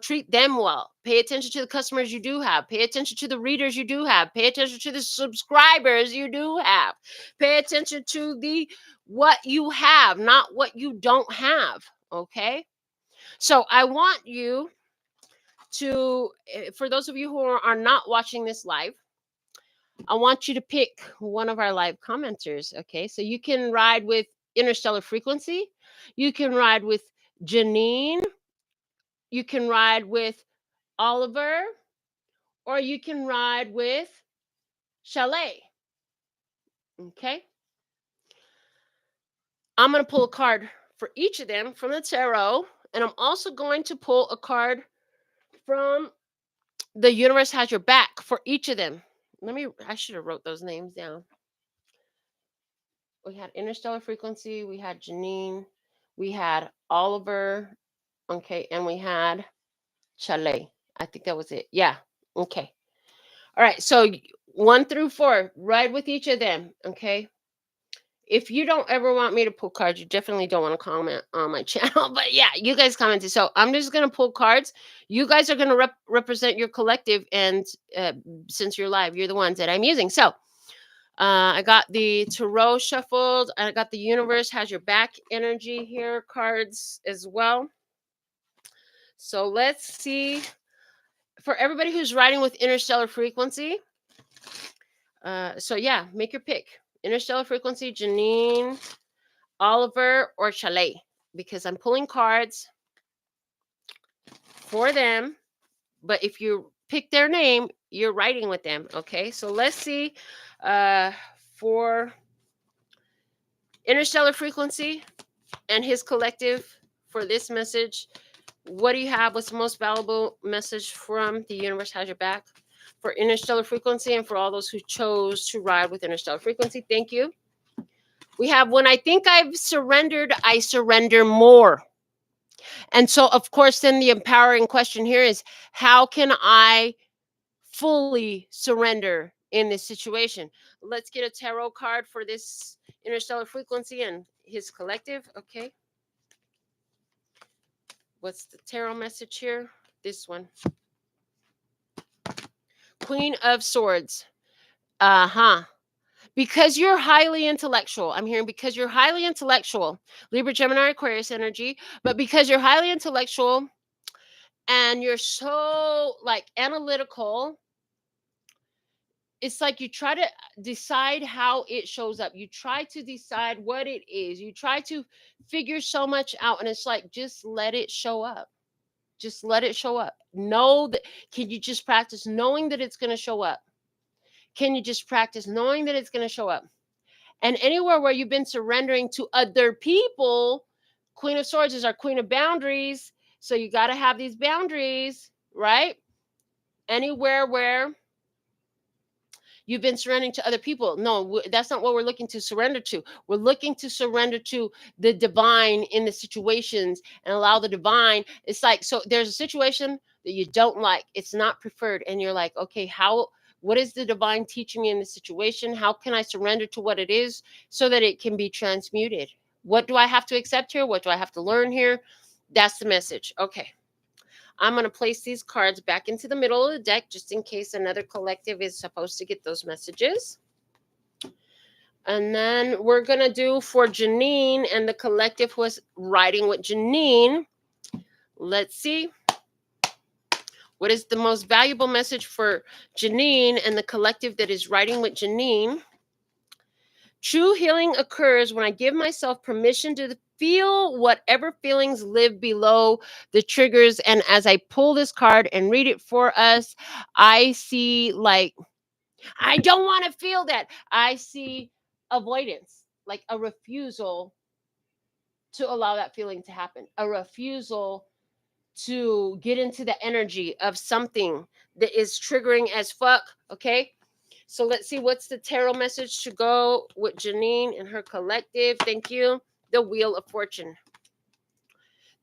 Treat them well. Pay attention to the customers you do have. Pay attention to the readers you do have. Pay attention to the subscribers you do have. Pay attention to what you have, not what you don't have. Okay? So I want you to, for those of you who are not watching this live, I want you to pick one of our live commenters. Okay? So you can ride with Interstellar Frequency. You can ride with Janine. You can ride with Oliver, or you can ride with Chalet. Okay? I'm going to pull a card for each of them from the tarot, and I'm also going to pull a card from The Universe Has Your Back for each of them. I should have wrote those names down. We had Interstellar Frequency, we had Janine, we had Oliver, okay, and we had Chalet. I think that was it. Yeah. Okay. All right. So 1 through 4, ride with each of them. Okay. If you don't ever want me to pull cards, you definitely don't want to comment on my channel. But yeah, you guys commented. So I'm just going to pull cards. You guys are going to represent your collective. And since you're live, you're the ones that I'm using. So I got the tarot shuffled. I got the Universe Has Your Back energy here cards as well. So let's see. For everybody who's riding with Interstellar Frequency. So yeah, make your pick. Interstellar Frequency, Janine, Oliver, or Chalet. Because I'm pulling cards for them. But if you pick their name, you're riding with them. Okay, so let's see for Interstellar Frequency and his collective for this message. What do you have? What's the most valuable message from The Universe Has Your Back for Interstellar Frequency and for all those who chose to ride with Interstellar Frequency? Thank you. We have, when I think I've surrendered, I surrender more. And so, of course, then the empowering question here is, how can I fully surrender in this situation? Let's get a tarot card for this Interstellar Frequency and his collective. Okay. What's the tarot message here? This one. Queen of Swords. Because you're highly intellectual. I'm hearing because you're highly intellectual. Libra, Gemini, Aquarius energy. But because you're highly intellectual and you're so like analytical, it's like you try to decide how it shows up. You try to decide what it is. You try to figure so much out. And it's like, just let it show up. Just let it show up. Know that. Can you just practice knowing that it's going to show up? Can you just practice knowing that it's going to show up? And anywhere where you've been surrendering to other people, Queen of Swords is our queen of boundaries. So you got to have these boundaries, right? Anywhere where you've been surrendering to other people. No, that's not what we're looking to surrender to. We're looking to surrender to the divine in the situations and allow the divine. It's like, so there's a situation that you don't like. It's not preferred. And you're like, okay, what is the divine teaching me in this situation? How can I surrender to what it is so that it can be transmuted? What do I have to accept here? What do I have to learn here? That's the message. Okay. I'm going to place these cards back into the middle of the deck just in case another collective is supposed to get those messages. And then we're going to do for Janine and the collective who was writing with Janine. Let's see. What is the most valuable message for Janine and the collective that is writing with Janine? True healing occurs when I give myself permission to feel whatever feelings live below the triggers. And as I pull this card and read it for us, I see like, I don't want to feel that. I see avoidance, like a refusal to allow that feeling to happen, a refusal to get into the energy of something that is triggering as fuck. Okay. So let's see, what's the tarot message to go with Janine and her collective? Thank you. The Wheel of Fortune.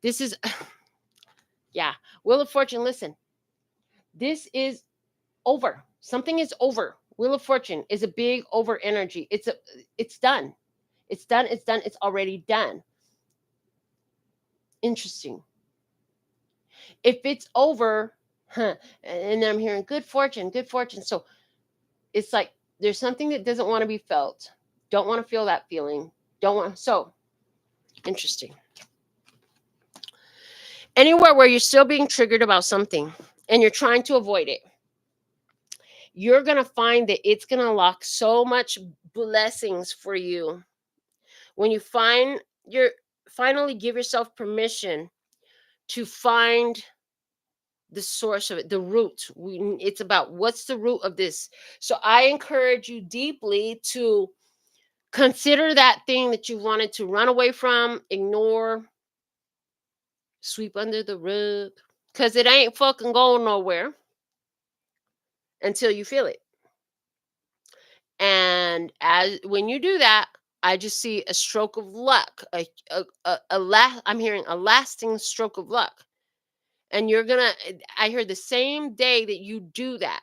This is, yeah, Wheel of Fortune. Listen, this is over. Something is over. Wheel of Fortune is a big over energy. It's done. It's done. It's done. It's already done. Interesting. If it's over, and I'm hearing good fortune, good fortune. So it's like there's something that doesn't want to be felt. Don't want to feel that feeling. Don't want. So interesting. Anywhere where you're still being triggered about something and you're trying to avoid it, you're going to find that it's going to unlock so much blessings for you. When you finally give yourself permission to find the source of it, the root. It's about what's the root of this. So I encourage you deeply to consider that thing that you wanted to run away from, ignore, sweep under the rug, because it ain't fucking going nowhere until you feel it. And when you do that, I just see a stroke of luck. I'm hearing a lasting stroke of luck. And I heard the same day that you do that,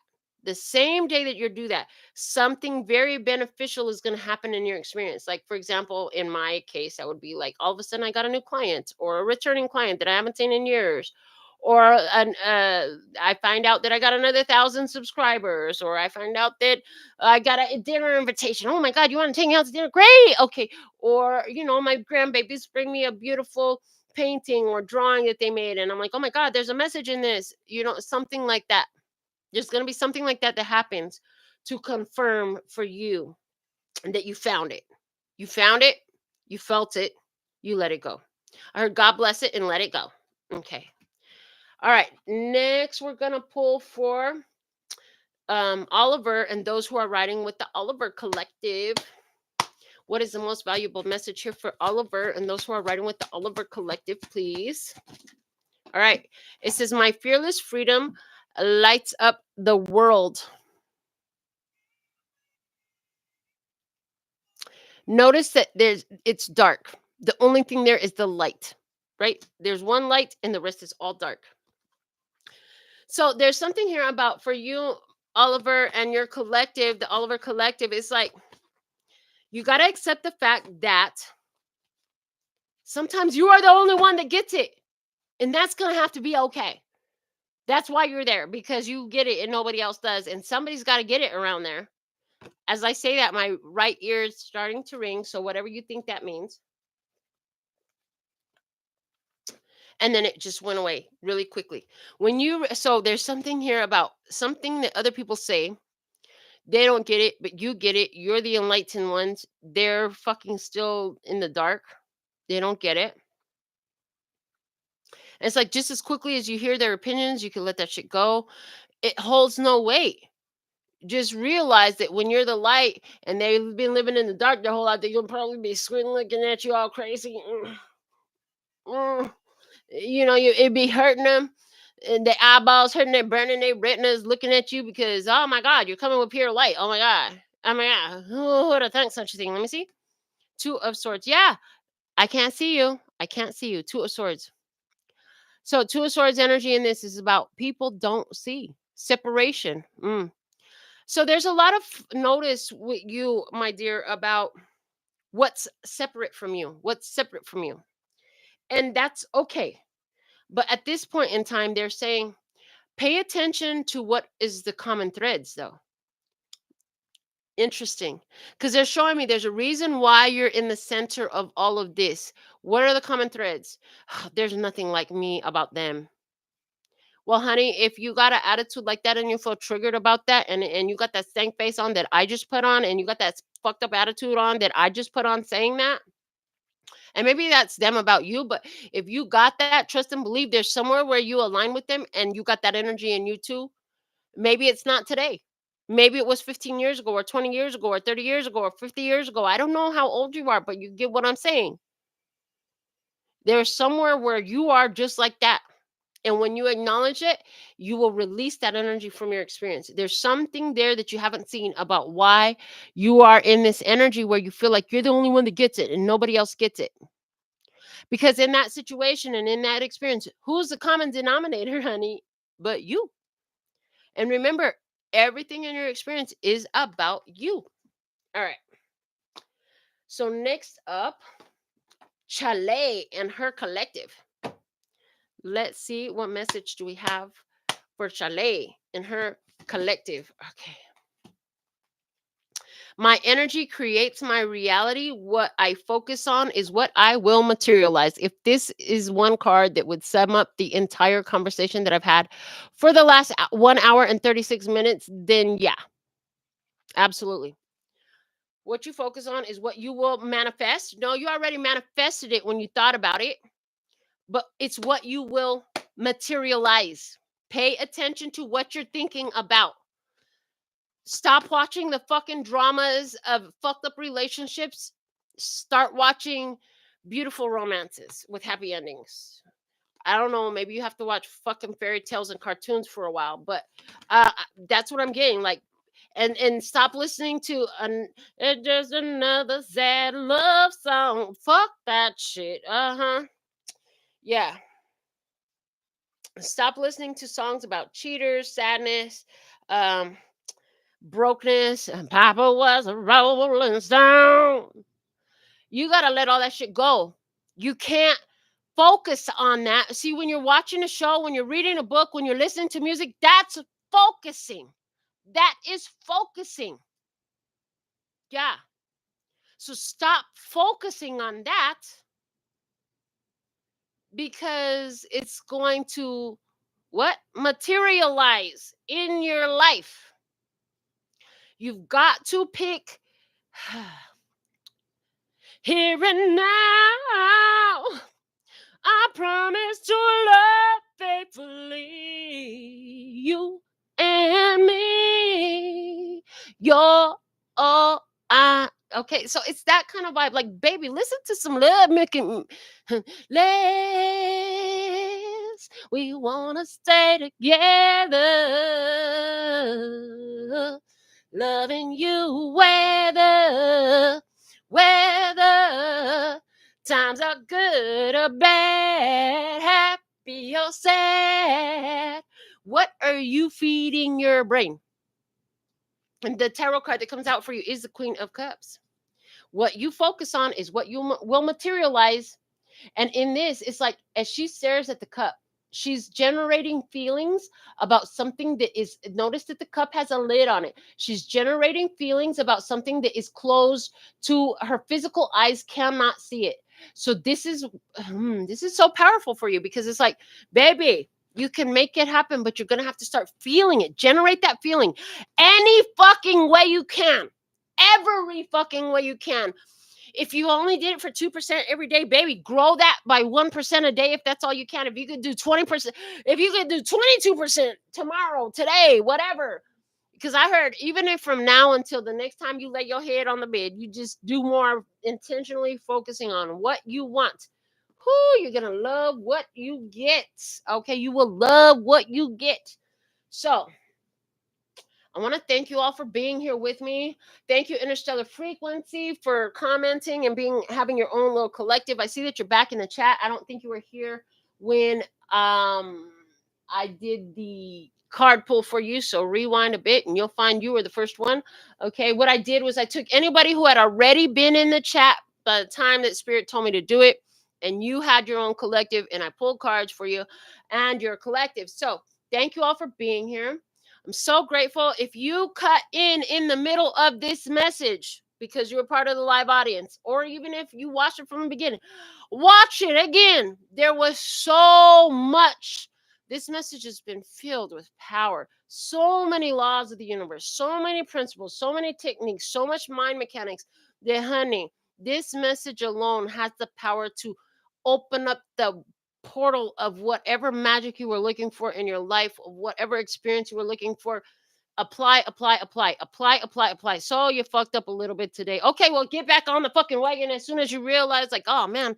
something very beneficial is going to happen in your experience. Like, for example, in my case, that would be like all of a sudden I got a new client or a returning client that I haven't seen in years. Or I find out that I got another 1,000 subscribers, or I find out that I got a dinner invitation. Oh my God, you want to take me out to dinner? Great. Okay. Or, my grandbabies bring me a beautiful painting or drawing that they made, and I'm like, oh my God, there's a message in this, something like that. There's going to be something like that happens to confirm for you that you found it. You felt it, you let it go. I heard God bless it and let it go. Okay. All right, next we're going to pull for Oliver and those who are writing with the Oliver collective. What is the most valuable message here for Oliver and those who are writing with the Oliver collective, please? All right. It says, my fearless freedom lights up the world. Notice that it's dark. The only thing there is the light, right? There's one light and the rest is all dark. So there's something here about for you, Oliver, and your collective, the Oliver collective, is like, you got to accept the fact that sometimes you are the only one that gets it. And that's going to have to be okay. That's why you're there, because you get it and nobody else does. And somebody's got to get it around there. As I say that, my right ear is starting to ring. So whatever you think that means. And then it just went away really quickly. So there's something here about something that other people say They don't get it, but you get it. You're the enlightened ones. They're fucking still in the dark. They don't get it. And it's like just as quickly as you hear their opinions, you can let that shit go. It holds no weight. Just realize that when you're the light and they've been living in the dark their whole life, they'll probably be squinting looking at you all crazy. It'd be hurting them. And the eyeballs hurting, they're burning their retinas looking at you because, oh my God, you're coming with pure light. Oh my God. Oh my God. Who would have thought such a thing? Let me see. Two of Swords. Yeah, I can't see you. I can't see you. Two of Swords. So, Two of Swords energy in this is about people don't see separation. So, there's a lot of notice with you, my dear, about what's separate from you. What's separate from you. And that's okay. But at this point in time, they're saying, pay attention to what is the common threads, though. Interesting. Because they're showing me there's a reason why you're in the center of all of this. What are the common threads? There's nothing like me about them. Well, honey, if you got an attitude like that and you feel triggered about that, and you got that stank face on that I just put on, and you got that fucked up attitude on that I just put on saying that, and maybe that's them about you, but if you got that, trust and believe there's somewhere where you align with them and you got that energy in you too. Maybe it's not today. Maybe it was 15 years ago or 20 years ago or 30 years ago or 50 years ago. I don't know how old you are, but you get what I'm saying. There's somewhere where you are just like that. And when you acknowledge it, you will release that energy from your experience. There's something there that you haven't seen about why you are in this energy where you feel like you're the only one that gets it and nobody else gets it. Because in that situation and in that experience, who's the common denominator, honey, but you? And remember, everything in your experience is about you. All right. So next up, ṬɁஐ and her collective. Let's see what message do we have for ṬŨஐ and her collective. Okay. My energy creates my reality. What I focus on is what I will materialize. If this is one card that would sum up the entire conversation that I've had for the last 1 hour and 36 minutes, then yeah, absolutely. What you focus on is what you will manifest. No, you already manifested it when you thought about it, but it's what you will materialize. Pay attention to what you're thinking about. Stop watching the fucking dramas of fucked up relationships. Start watching beautiful romances with happy endings. I don't know, maybe you have to watch fucking fairy tales and cartoons for a while, but that's what I'm getting. Like, and stop listening to it's just another sad love song. Fuck that shit. Yeah. Stop listening to songs about cheaters, sadness, brokenness, and Papa was a rolling stone. You got to let all that shit go. You can't focus on that. See, when you're watching a show, when you're reading a book, when you're listening to music, that's focusing. That is focusing. Yeah. So stop focusing on that because it's going to what? Materialize in your life. You've got to pick here and now. I promise to love faithfully you and me. You're all I. Okay, so it's that kind of vibe. Like, baby, listen to some love making. Let's. We wanna stay together, loving you whether times are good or bad, happy or sad. What are you feeding your brain? And the tarot card that comes out for you is the Queen of Cups. What you focus on is what you will materialize. And in this, it's like as she stares at the cup, she's generating feelings about something that is, notice that the cup has a lid on it. She's generating feelings about something that is closed to her physical eyes, cannot see it. So this is so powerful for you because it's like, baby, You can make it happen, but you're going to have to start feeling it. Generate that feeling any fucking way you can. Every fucking way you can. If you only did it for 2% every day, baby, grow that by 1% a day if that's all you can. If you could do 20%, if you could do 22% tomorrow, today, whatever. Because I heard even if from now until the next time you lay your head on the bed, you just do more intentionally focusing on what you want. You're going to love what you get. Okay, you will love what you get. So I want to thank you all for being here with me. Thank you, Interstellar Frequency, for commenting and having your own little collective. I see that you're back in the chat. I don't think you were here when I did the card pull for you. So rewind a bit and you'll find you were the first one. Okay, what I did was I took anybody who had already been in the chat by the time that Spirit told me to do it, and you had your own collective, and I pulled cards for you and your collective. So thank you all for being here. I'm so grateful. If you cut in the middle of this message because you were part of the live audience, or even if you watched it from the beginning, watch it again. There was so much. This message has been filled with power. So many laws of the universe, so many principles, so many techniques, so much mind mechanics. Honey, this message alone has the power to open up the portal of whatever magic you were looking for in your life, whatever experience you were looking for. Apply. So you fucked up a little bit today. Okay, well, get back on the fucking wagon as soon as you realize, like, oh man,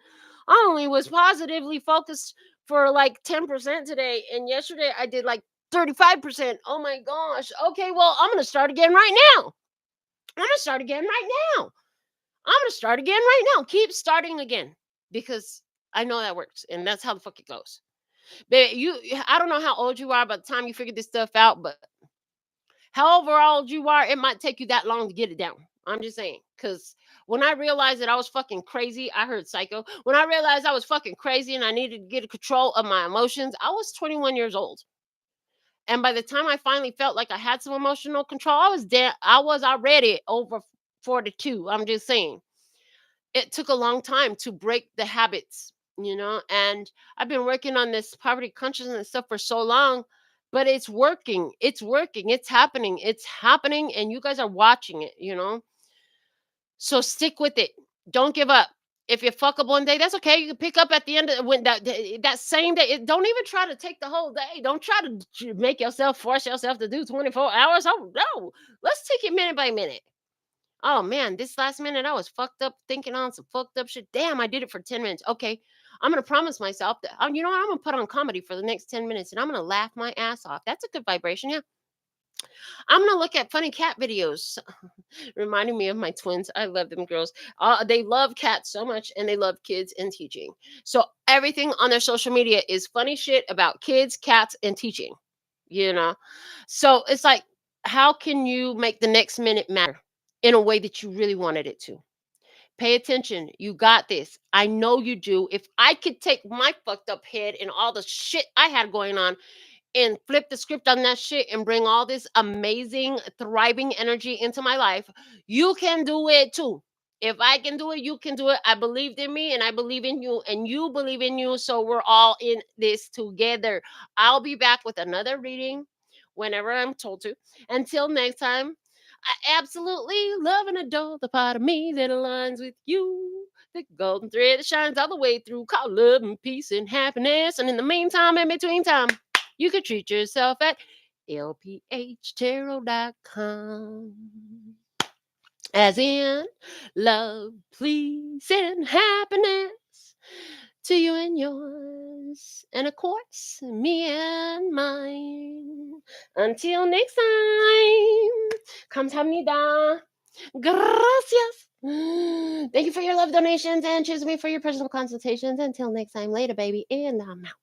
I only was positively focused for like 10% today, and yesterday I did like 35%. Oh my gosh. Okay, well, I'm gonna start again right now. Keep starting again, because I know that works, and that's how the fuck it goes. But I don't know how old you are by the time you figure this stuff out, but however old you are, it might take you that long to get it down. I'm just saying, because when I realized that I was fucking crazy, I heard psycho. When I realized I was fucking crazy and I needed to get control of my emotions, I was 21 years old. And by the time I finally felt like I had some emotional control, I was already over 42. I'm just saying. It took a long time to break the habits, and I've been working on this poverty consciousness stuff for so long, but it's working, it's happening, and you guys are watching it, so stick with it. Don't give up. If you fuck up one day, that's okay. You can pick up at the end of when that same day. Don't even try to take the whole day. Don't try to force yourself to do 24 hours. Oh no, let's take it minute by minute. Oh man, this last minute I was fucked up thinking on some fucked up shit. Damn, I did it for 10 minutes. Okay, I'm going to promise myself that, you know what? I'm going to put on comedy for the next 10 minutes and I'm going to laugh my ass off. That's a good vibration, yeah. I'm going to look at funny cat videos. Reminding me of my twins. I love them girls. They love cats so much, and they love kids and teaching. So everything on their social media is funny shit about kids, cats, and teaching, So it's like, how can you make the next minute matter in a way that you really wanted it to? Pay attention. You got this. I know you do. If I could take my fucked up head and all the shit I had going on and flip the script on that shit and bring all this amazing, thriving energy into my life, you can do it too. If I can do it, you can do it. I believed in me and I believe in you and you believe in you. So we're all in this together. I'll be back with another reading whenever I'm told to. Until next time, I absolutely love and adore the part of me that aligns with you. The golden thread that shines all the way through, called love and peace and happiness. And in the meantime, in between time, you can treat yourself at LPHtarot.com. As in, love, peace, and happiness to you and yours. And of course, me and mine. Until next time, 감사합니다. Gracias. Thank you for your love donations and choose me for your personal consultations. Until next time, later, baby. And I'm out.